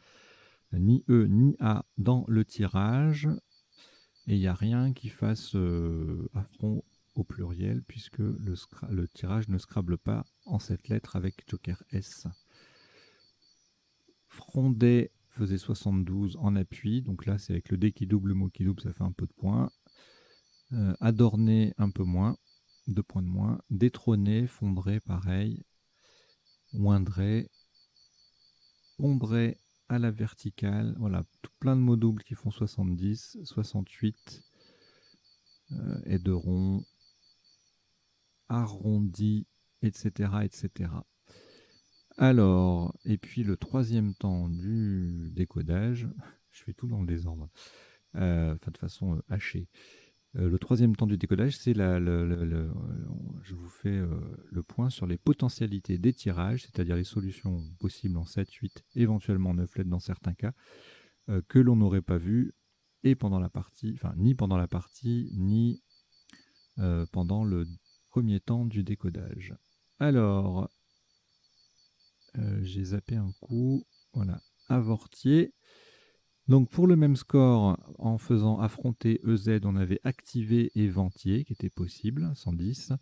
A: ni E ni A dans le tirage. Et il n'y a rien qui fasse affront au pluriel, puisque le tirage ne scrable pas en cette lettre avec joker S. Frondet faisait 72 en appui, donc là c'est avec le dé qui double, le mot qui double, ça fait un peu de points. Adorné, un peu moins, 2 points de moins. Détrôné, Fondré, pareil. Moindré, Ombré à la verticale. Voilà, tout plein de mots doubles qui font 70, 68. Aideron, arrondi, etc., etc. Alors, et puis le troisième temps du décodage, je fais tout dans le désordre, de façon hachée. Le troisième temps du décodage, c'est je vous fais le point sur les potentialités des tirages, c'est-à-dire les solutions possibles en 7, 8, éventuellement 9 lettres dans certains cas, que l'on n'aurait pas vu et pendant la partie, enfin ni pendant la partie, ni pendant le premier temps du décodage. Alors, j'ai zappé un coup, voilà, avortier. Donc pour le même score, en faisant affronter EZ, on avait activé et Ventier, qui était possible, 110.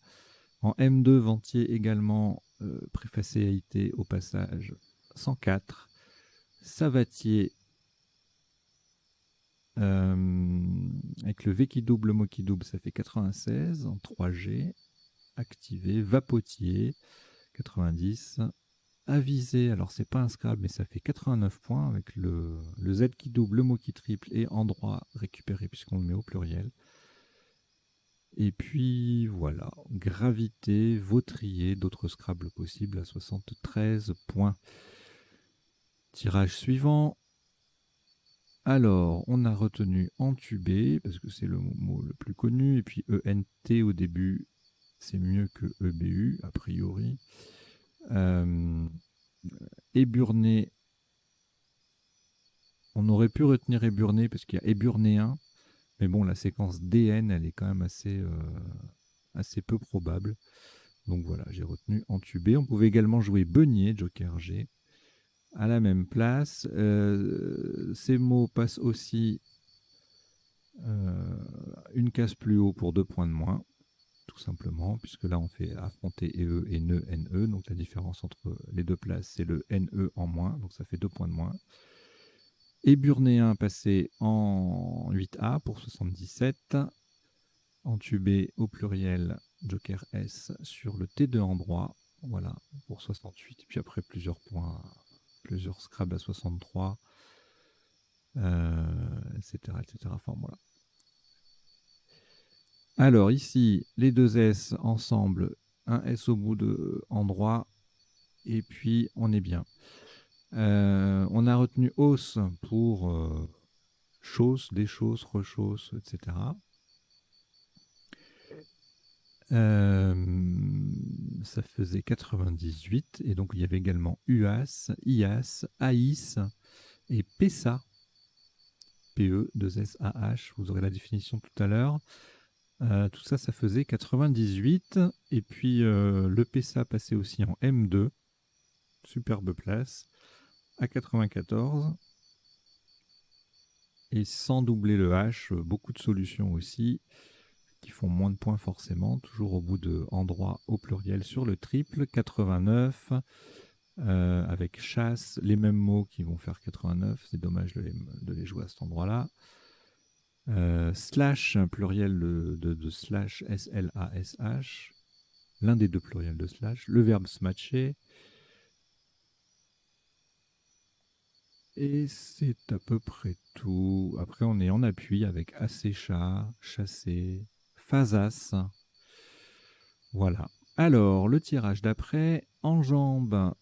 A: En M2, Ventier également, préfacéité au passage, 104. Savatier, avec le V qui double, le mot qui double, ça fait 96 en 3G. Activé, Vapotier, 90. Avisé, alors c'est pas un Scrabble, mais ça fait 89 points avec le Z qui double, le mot qui triple et endroit récupéré puisqu'on le met au pluriel. Et puis voilà, gravité, vautrier, d'autres Scrabble possibles à 73 points. Tirage suivant. Alors, on a retenu entubé, parce que c'est le mot le plus connu, et puis ENT au début, c'est mieux que EBU, a priori. Éburné, on aurait pu retenir éburné, parce qu'il y a éburnéen, mais bon, la séquence DN, elle est quand même assez peu probable. Donc voilà, j'ai retenu entubé. On pouvait également jouer beugné, joker G, à la même place. Ces mots passent aussi une case plus haut pour 2 points de moins, tout simplement, puisque là on fait affronter EE et NE. Donc la différence entre les deux places, c'est le NE en moins, donc ça fait 2 points de moins. Éburnéen passé en 8A pour 77. Entubé au pluriel, joker S sur le T2 endroit, voilà, pour 68. Et puis après plusieurs points, plusieurs Scrabble à 63, etc., etc. Enfin, voilà. Alors ici, les deux S ensemble, un S au bout de endroit, et puis on est bien. On a retenu hausse pour chausse, déchausse, rechausse, etc. Ça faisait 98, et donc il y avait également UAS, IAS, AIS et PESA, PE, 2SAH, vous aurez la définition tout à l'heure. Tout ça, ça faisait 98, et puis le PESA passait aussi en M2, superbe place, à 94, et sans doubler le H, beaucoup de solutions aussi, qui font moins de points forcément, toujours au bout de endroit au pluriel sur le triple, 89, avec chasse, les mêmes mots qui vont faire 89, c'est dommage de les jouer à cet endroit-là. Slash, pluriel de slash, S-L-A-S-H, l'un des deux pluriels de slash, le verbe smatcher. Et c'est à peu près tout. Après, on est en appui avec acécha, chasser, phasas. Voilà. Alors, le tirage d'après, enjambé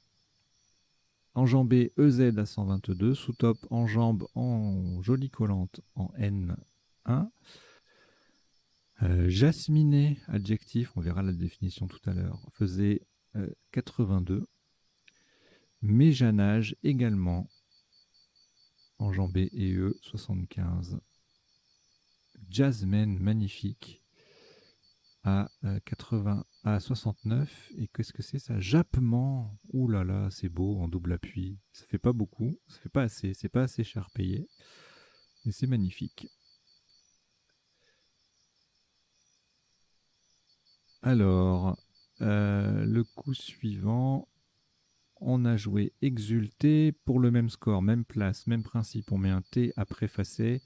A: EZ à 122, sous-top enjambe en jolie collante en N1. Jasminé, adjectif, on verra la définition tout à l'heure, faisait 82. Méjanage également, enjambé et E, 75. Jasmine, magnifique, à 80, à 69. Et qu'est-ce que c'est ça? Jappement, ouh là là, c'est beau, en double appui. Ça fait pas beaucoup, ça fait pas assez, c'est pas assez cher payé, mais c'est magnifique. Alors, le coup suivant, on a joué exulté pour le même score, même place, même principe. On met un T après facet.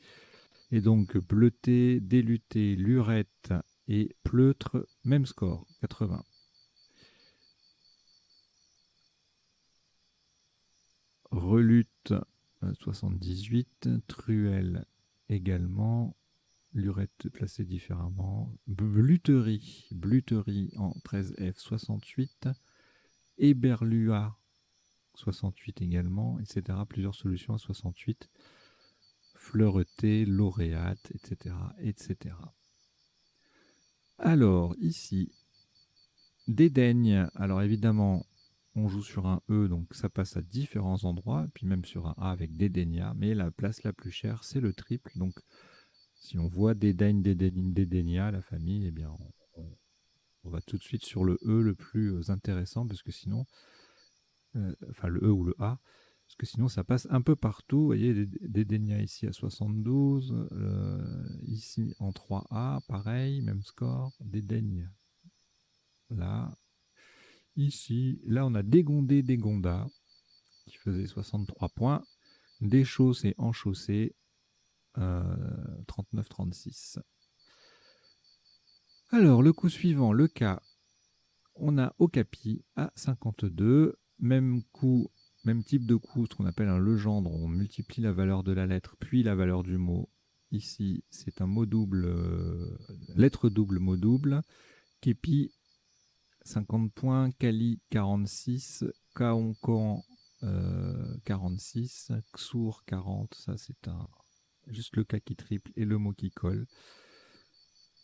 A: Et donc bleuté, déluté, lurette et pleutre, même score, 80. Relute, 78. Truelle également. Lurette placée différemment. Bluterie en 13F, 68. Éberlua, 68 également, etc. Plusieurs solutions à 68. Fleureté, lauréate, etc., etc. Alors, ici, dédaigne. Alors, évidemment, on joue sur un E, donc ça passe à différents endroits, puis même sur un A avec dédaigna, mais la place la plus chère, c'est le triple. Donc, si on voit dédaigne, dédaigna, la famille, eh bien, on va tout de suite sur le E le plus intéressant, parce que sinon, enfin le E ou le A, parce que sinon ça passe un peu partout. Vous voyez, dédaigna ici à 72, ici en 3A, pareil, même score, dédaigne là, ici, là on a dégondé, dégonda, qui faisait 63 points, déchaussé, enchaussé, 39-36. Alors, le coup suivant, le cas, on a Okapi à 52, même coup, même type de coup, ce qu'on appelle un legendre, on multiplie la valeur de la lettre, puis la valeur du mot. Ici, c'est un mot double, lettre double, mot double. Kepi, 50 points, Kali, 46, Kaonkan, 46, Xur, 40, ça c'est juste le cas qui triple et le mot qui colle.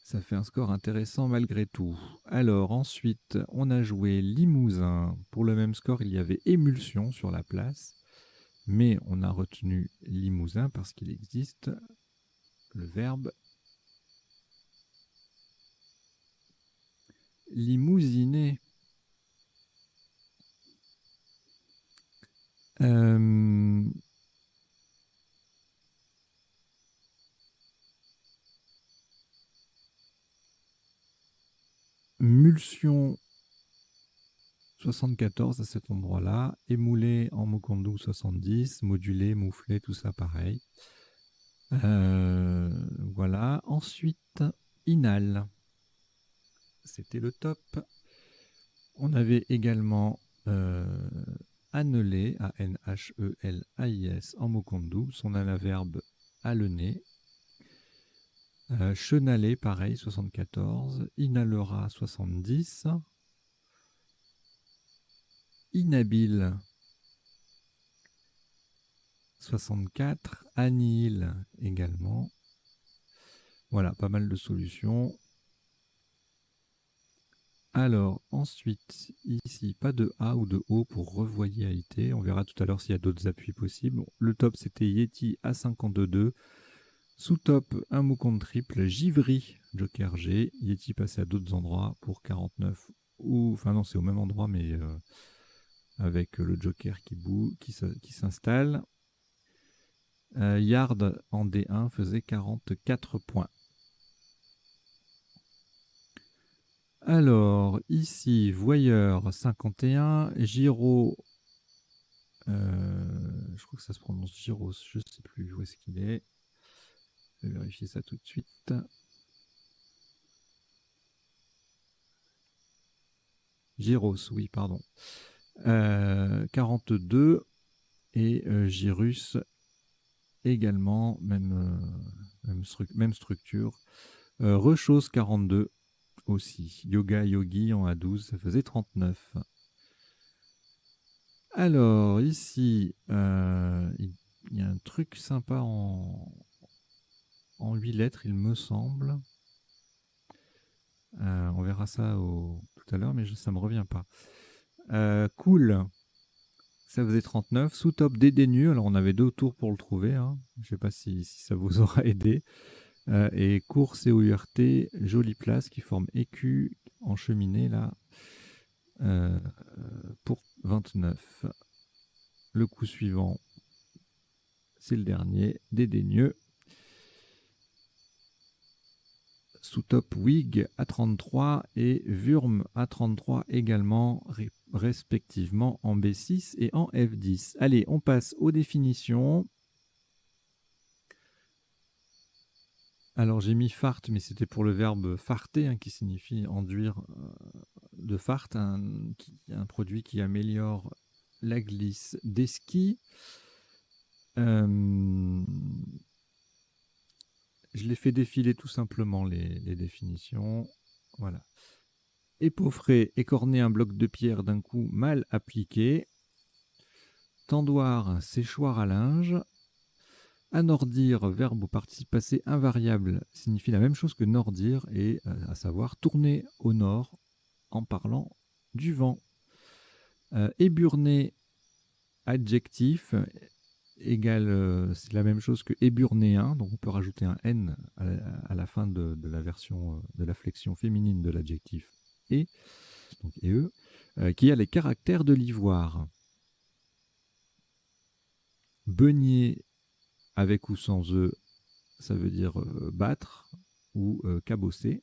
A: Ça fait un score intéressant malgré tout. Alors ensuite, on a joué Limousin. Pour le même score, il y avait émulsion sur la place, mais on a retenu Limousin parce qu'il existe le verbe limousiner. Mulsion 74 à cet endroit-là, émoulé en Mokondu 70, modulé, mouflé, tout ça pareil. Voilà. Ensuite, Inal. C'était le top. On avait également annelé, A-N-H-E-L-A-I-S, en Mokondu, son anaverbe alener. Chenaler, pareil, 74. Inalera, 70. Inhabile, 64. Anil également. Voilà, pas mal de solutions. Alors, ensuite, ici, pas de A ou de O pour revoyalité. On verra tout à l'heure s'il y a d'autres appuis possibles. Bon, le top, c'était Yeti à 52. Sous-top, un mot compte triple. Givry, Joker G. Yeti passé à d'autres endroits pour 49. Enfin non, c'est au même endroit, mais avec le Joker qui s'installe. Yard en D1 faisait 44 points. Alors, ici, voyeur 51, Giro, je crois que ça se prononce Gyros, je ne sais plus où est-ce qu'il est. Je vais vérifier ça tout de suite. Gyros, oui, pardon. 42 et Gyrus également, même structure. Rechausse 42 aussi. Yoga Yogi en A12, ça faisait 39. Alors, ici, il y a un truc sympa en 8 lettres, il me semble. On verra ça tout à l'heure, mais ça me revient pas. Cool. Ça faisait 39. Sous-top dédaigneux. Alors, on avait 2 tours pour le trouver. Hein. Je sais pas si ça vous aura aidé. Et cours COURT, jolie place qui forme écu en cheminée, là, pour 29. Le coup suivant, c'est le dernier, dédaigneux. Sous-top Wig à 33 et Wurm à 33 également, respectivement en B6 et en F10. Allez, on passe aux définitions. Alors j'ai mis fart, mais c'était pour le verbe farter, hein, qui signifie enduire de fart, un produit qui améliore la glisse des skis. Je les fais défiler tout simplement, les définitions. Voilà. Épeauffrer, écorner un bloc de pierre d'un coup mal appliqué. Tendoir, séchoir à linge. Anordir, verbe au participe passé invariable, signifie la même chose que nordir, et à savoir tourner au nord en parlant du vent. Éburner, adjectif, égale, c'est la même chose que éburnéen, donc on peut rajouter un N à la fin de la version de la flexion féminine de l'adjectif et, donc EE, qui a les caractères de l'ivoire. Beugner, avec ou sans E, ça veut dire battre ou cabosser.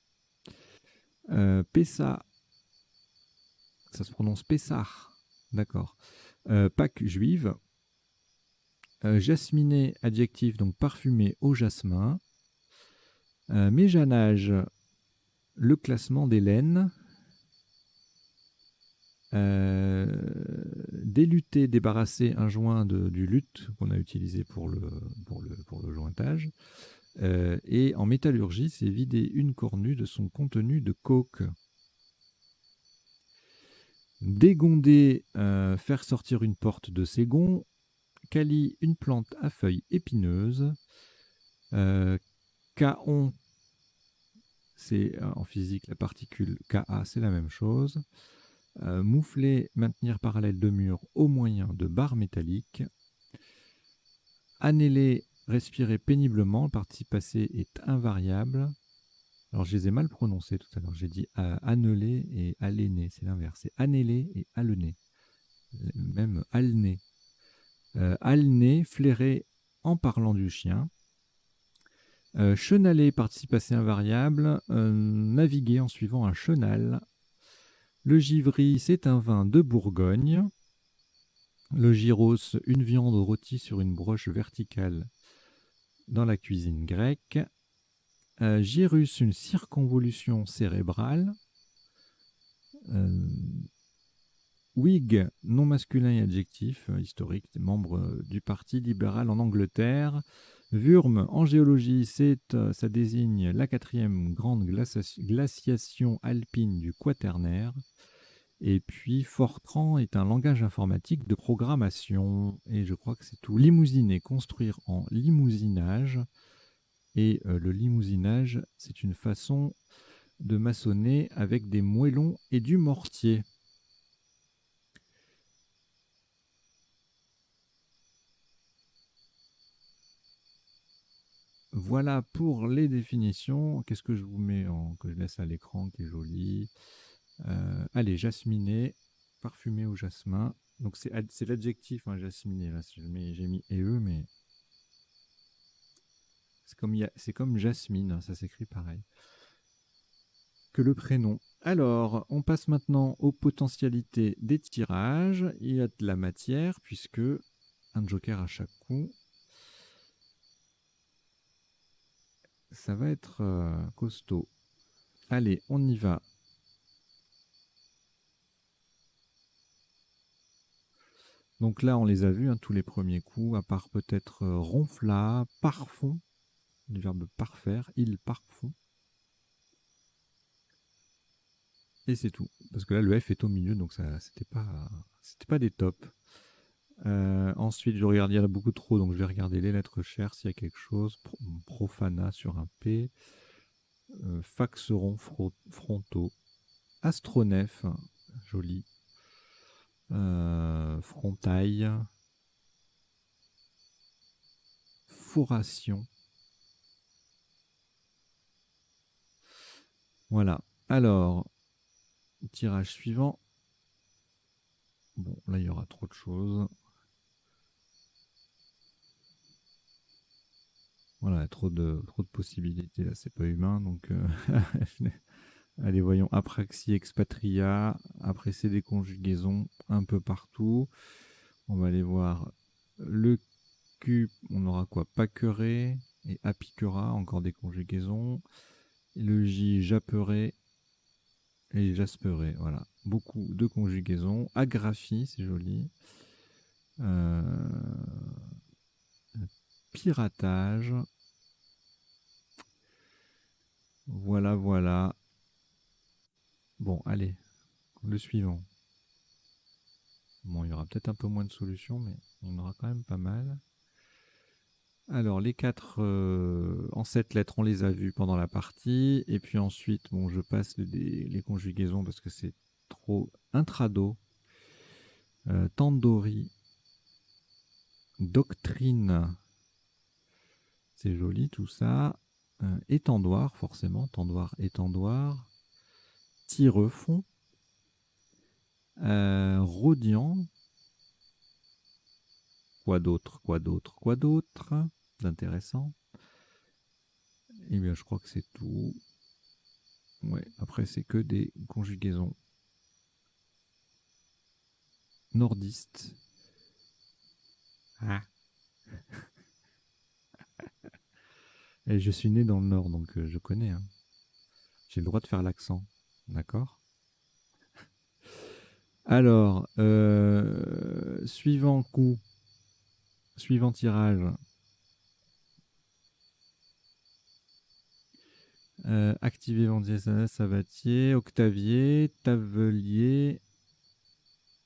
A: Pessa, ça se prononce Pessar, d'accord. Pâques juive. Jasminé, adjectif, donc parfumé au jasmin. Méjanage, le classement des laines. Déluter, débarrasser un joint du luth qu'on a utilisé pour le jointage. Et en métallurgie, c'est vider une cornue de son contenu de coke. Dégonder, faire sortir une porte de ses gonds. Cali, une plante à feuilles épineuses. Caon, c'est en physique la particule Ka, c'est la même chose. Moufler, maintenir parallèle de mur au moyen de barres métalliques. Annéler, respirer péniblement, le participe passé est invariable. Alors je les ai mal prononcés tout à l'heure, j'ai dit anneler et aléner, c'est l'inverse, c'est annéler et alener, même alner. Alner, flairer en parlant du chien. Chenaler, participe passé invariable, naviguer en suivant un chenal. Le givry, c'est un vin de Bourgogne. Le gyros, une viande rôtie sur une broche verticale dans la cuisine grecque. Gyrus, une circonvolution cérébrale. Whig, nom masculin et adjectif, historique, des membres du Parti libéral en Angleterre. Wurm, en géologie, ça désigne la 4e grande glaciation alpine du Quaternaire. Et puis Fortran est un langage informatique de programmation. Et je crois que c'est tout. Limousiner, construire en limousinage. Et le limousinage, c'est une façon de maçonner avec des moellons et du mortier. Voilà pour les définitions. Qu'est-ce que je vous mets que je laisse à l'écran, qui est joli. Allez, jasminé, parfumé au jasmin. Donc c'est l'adjectif, hein, jasminé. Là, j'ai mis EE, mais c'est comme jasmine, ça s'écrit pareil que le prénom. Alors, on passe maintenant aux potentialités des tirages. Il y a de la matière, puisque un joker à chaque coup. Ça va être costaud. Allez, on y va. Donc là, on les a vus, hein, tous les premiers coups, à part peut-être ronfla, parfond, du verbe parfaire, il parfond. Et c'est tout. Parce que là, le F est au milieu, donc c'était pas des tops. Ensuite, je regarderai beaucoup trop, donc je vais regarder les lettres chères s'il y a quelque chose. Profana sur un P. faxerons frontaux, astronef, joli, frontail, foration. Voilà. Alors, tirage suivant. Bon, là, il y aura trop de choses. Voilà, trop de possibilités. Là, c'est pas humain. Donc, allez, voyons. Apraxie, expatria. Après, c'est des conjugaisons un peu partout. On va aller voir le Q. On aura quoi? Paquerai et apicera. Encore des conjugaisons. Et le J, japperai et jasperai. Voilà. Beaucoup de conjugaisons. Agraphie, c'est joli. Piratage. Voilà, voilà. Bon, allez, le suivant. Bon, il y aura peut-être un peu moins de solutions, mais il y en aura quand même pas mal. Alors, les 4 en 7 lettres, on les a vues pendant la partie. Et puis ensuite, bon, je passe les conjugaisons parce que c'est trop intrado. Tandori. Doctrine. C'est joli tout ça. Étendoir, forcément. Tendoir, étendoir. Tirefond. Rodian. Quoi d'autre? Quoi d'autre? Quoi d'autre d'intéressant? Eh bien, je crois que c'est tout. Ouais, après, c'est que des conjugaisons nordistes. Ah. Et je suis né dans le nord, donc je connais. Hein. J'ai le droit de faire l'accent. D'accord? Alors, suivant coup, suivant tirage. Activer Vendier, Sabatier, Octavier, Tavelier.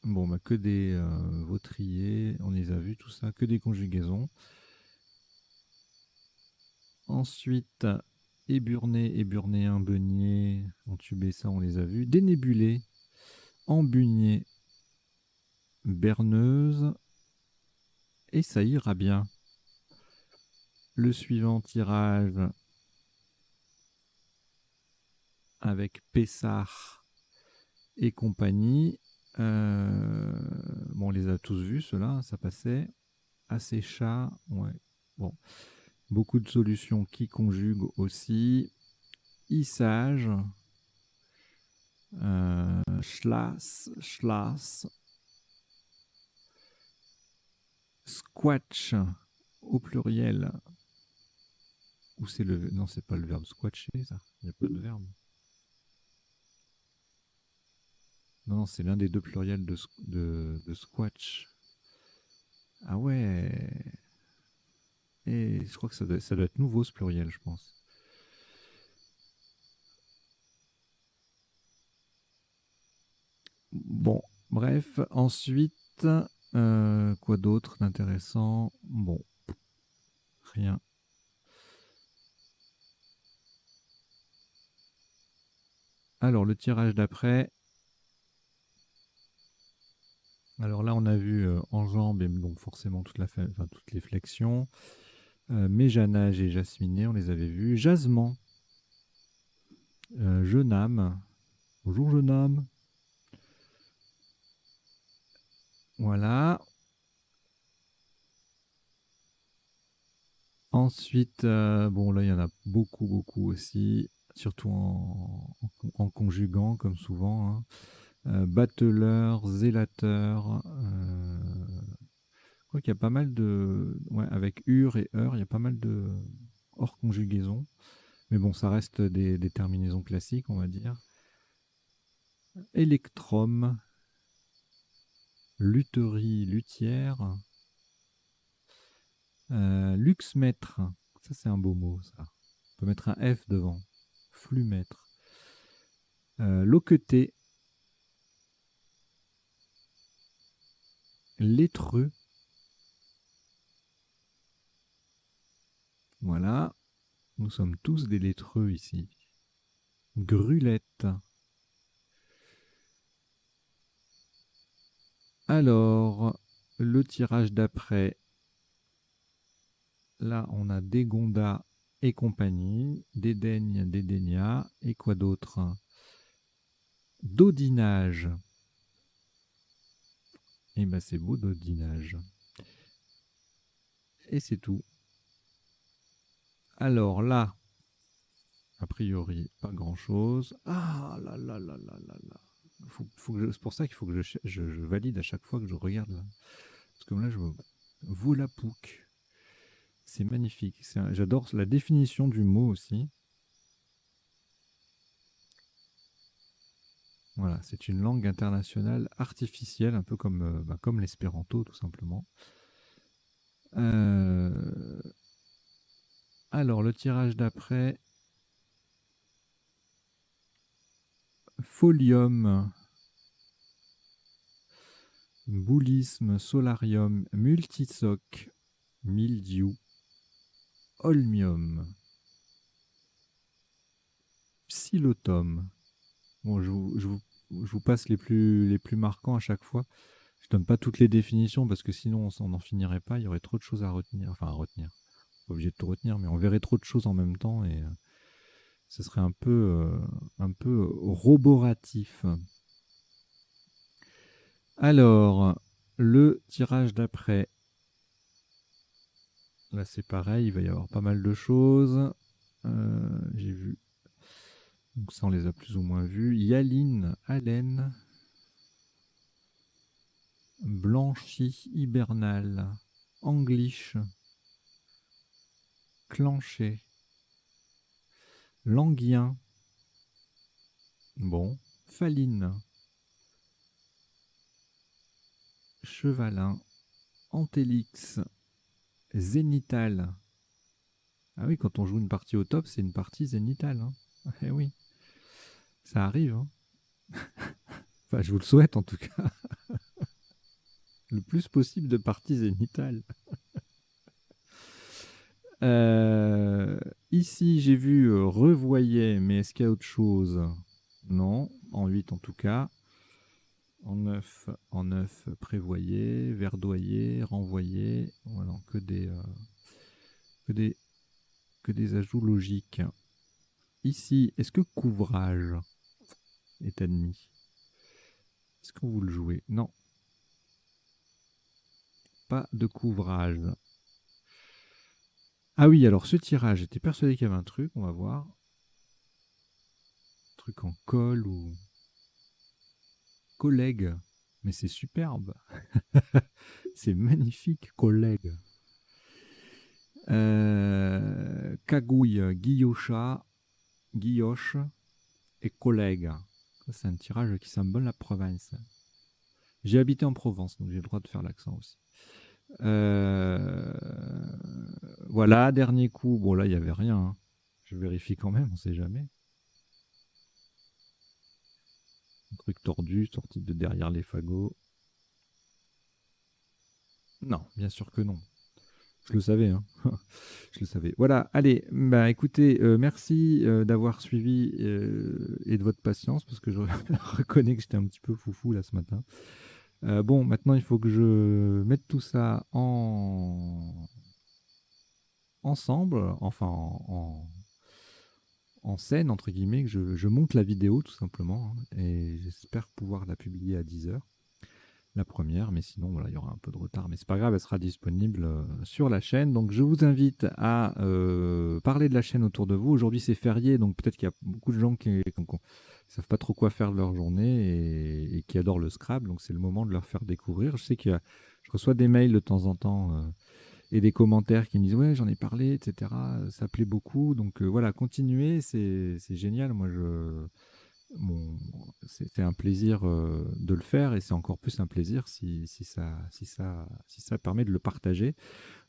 A: Bon, bah, que des vautriers, on les a vus, tout ça, que des conjugaisons. Ensuite, éburné, éburnéen, beugné, entubé, ça on les a vus. Dénébulé, embugné, berneuse, et ça ira bien. Le suivant tirage avec Pessard et compagnie. Bon, on les a tous vus, ceux-là, ça passait. Assécha, ouais. Bon, beaucoup de solutions qui conjuguent aussi. Issage, Schlass, Schlass, Squatch au pluriel. Ou c'est le... Non, c'est pas le verbe squatcher, ça. Il n'y a pas de verbe. Non, c'est l'un des deux pluriels de squatch. Ah ouais. Et je crois que ça doit être nouveau, ce pluriel, je pense. Bon, bref. Ensuite, quoi d'autre d'intéressant? Bon, rien. Alors, le tirage d'après. Alors là, on a vu enjambe et donc forcément toutes les flexions. Méjanage et jasminé, on les avait vus. Jasement. Jeune âme. Bonjour jeune âme. Voilà. Ensuite, bon là, il y en a beaucoup, beaucoup aussi. Surtout en conjuguant, comme souvent. Hein. Batteleur, zélateur. Je crois qu'il y a pas mal de... Ouais, avec ur et heure, il y a pas mal de hors conjugaison. Mais bon, ça reste des terminaisons classiques, on va dire. Électrum, lutherie, luthière, luxmètre, ça c'est un beau mot ça. On peut mettre un F devant. Flumètre. Loqueté, lettreux. Voilà, nous sommes tous des lettreux ici. Grulette. Alors, le tirage d'après. Là, on a Dégonda et compagnie. Dédaigne, Dédaigna. Et quoi d'autre? Dodinage. Et ben c'est beau, Dodinage. Et c'est tout. Alors là, a priori, pas grand-chose. Ah là là là là là là. C'est pour ça qu'il faut que je valide à chaque fois que je regarde là. Parce que là, je vois Volapük. C'est magnifique. J'adore la définition du mot aussi. Voilà, c'est une langue internationale artificielle, un peu comme l'espéranto, tout simplement. Alors, le tirage d'après. Folium. Boulisme, solarium, multisoc, mildiou, holmium, psilotum. Bon, je vous passe les plus marquants à chaque fois. Je donne pas toutes les définitions parce que sinon on n'en finirait pas. Il y aurait trop de choses à retenir. Enfin, à retenir. Pas obligé de tout retenir, mais on verrait trop de choses en même temps et ce serait un peu roboratif. Alors, le tirage d'après. Là, c'est pareil, il va y avoir pas mal de choses. J'ai vu. Donc ça, on les a plus ou moins vus. Yaline, Allen, Blanchi, Hibernal, Anglish, Clanché, Languien, bon, Faline, Chevalin, Antélix, Zénital. Ah oui, quand on joue une partie au top, c'est une partie zénitale. Hein. Eh oui, ça arrive. Hein. Enfin, je vous le souhaite en tout cas. Le plus possible de parties zénitales. Ici, j'ai vu revoyait, mais est-ce qu'il y a autre chose? Non, en 8 en tout cas. En 9 prévoyait, verdoyer, renvoyer. Voilà, que des ajouts logiques. Ici, est-ce que couvrage est admis? Est-ce que vous le jouez? Non. Pas de couvrage. Ah oui, alors ce tirage, j'étais persuadé qu'il y avait un truc, on va voir. Un truc en colle ou collègue. Mais c'est superbe. C'est magnifique, collègue. Cagouille, guillocha, guilloche et collègue. C'est un tirage qui symbole la province. J'ai habité en Provence, donc j'ai le droit de faire l'accent aussi. Voilà, dernier coup. Bon, là, il n'y avait rien. Hein. Je vérifie quand même, on ne sait jamais. Un truc tordu, sorti de derrière les fagots. Non, bien sûr que non. Je le savais, hein. Je le savais. Voilà, allez, bah écoutez, merci d'avoir suivi et de votre patience, parce que je reconnais que j'étais un petit peu foufou là ce matin. Bon, maintenant il faut que je mette tout ça ensemble, enfin en scène, entre guillemets, que je monte la vidéo tout simplement, hein, et j'espère pouvoir la publier à 10h. La première, mais sinon voilà, il y aura un peu de retard, mais c'est pas grave, elle sera disponible sur la chaîne. Donc je vous invite à parler de la chaîne autour de vous. Aujourd'hui c'est férié, donc peut-être qu'il y a beaucoup de gens qui ne savent pas trop quoi faire de leur journée et qui adorent le Scrabble, donc c'est le moment de leur faire découvrir. Je sais que je reçois des mails de temps en temps et des commentaires qui me disent ouais, j'en ai parlé, etc. Ça plaît beaucoup, donc voilà, continuez, c'est génial. Moi c'est un plaisir de le faire et c'est encore plus un plaisir si ça permet de le partager.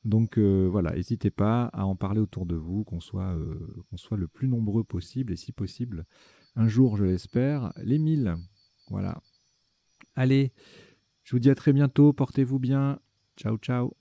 A: Donc voilà, n'hésitez pas à en parler autour de vous, qu'on soit le plus nombreux possible et si possible, un jour, je l'espère, les 1000. Voilà. Allez, je vous dis à très bientôt, portez-vous bien. Ciao, ciao.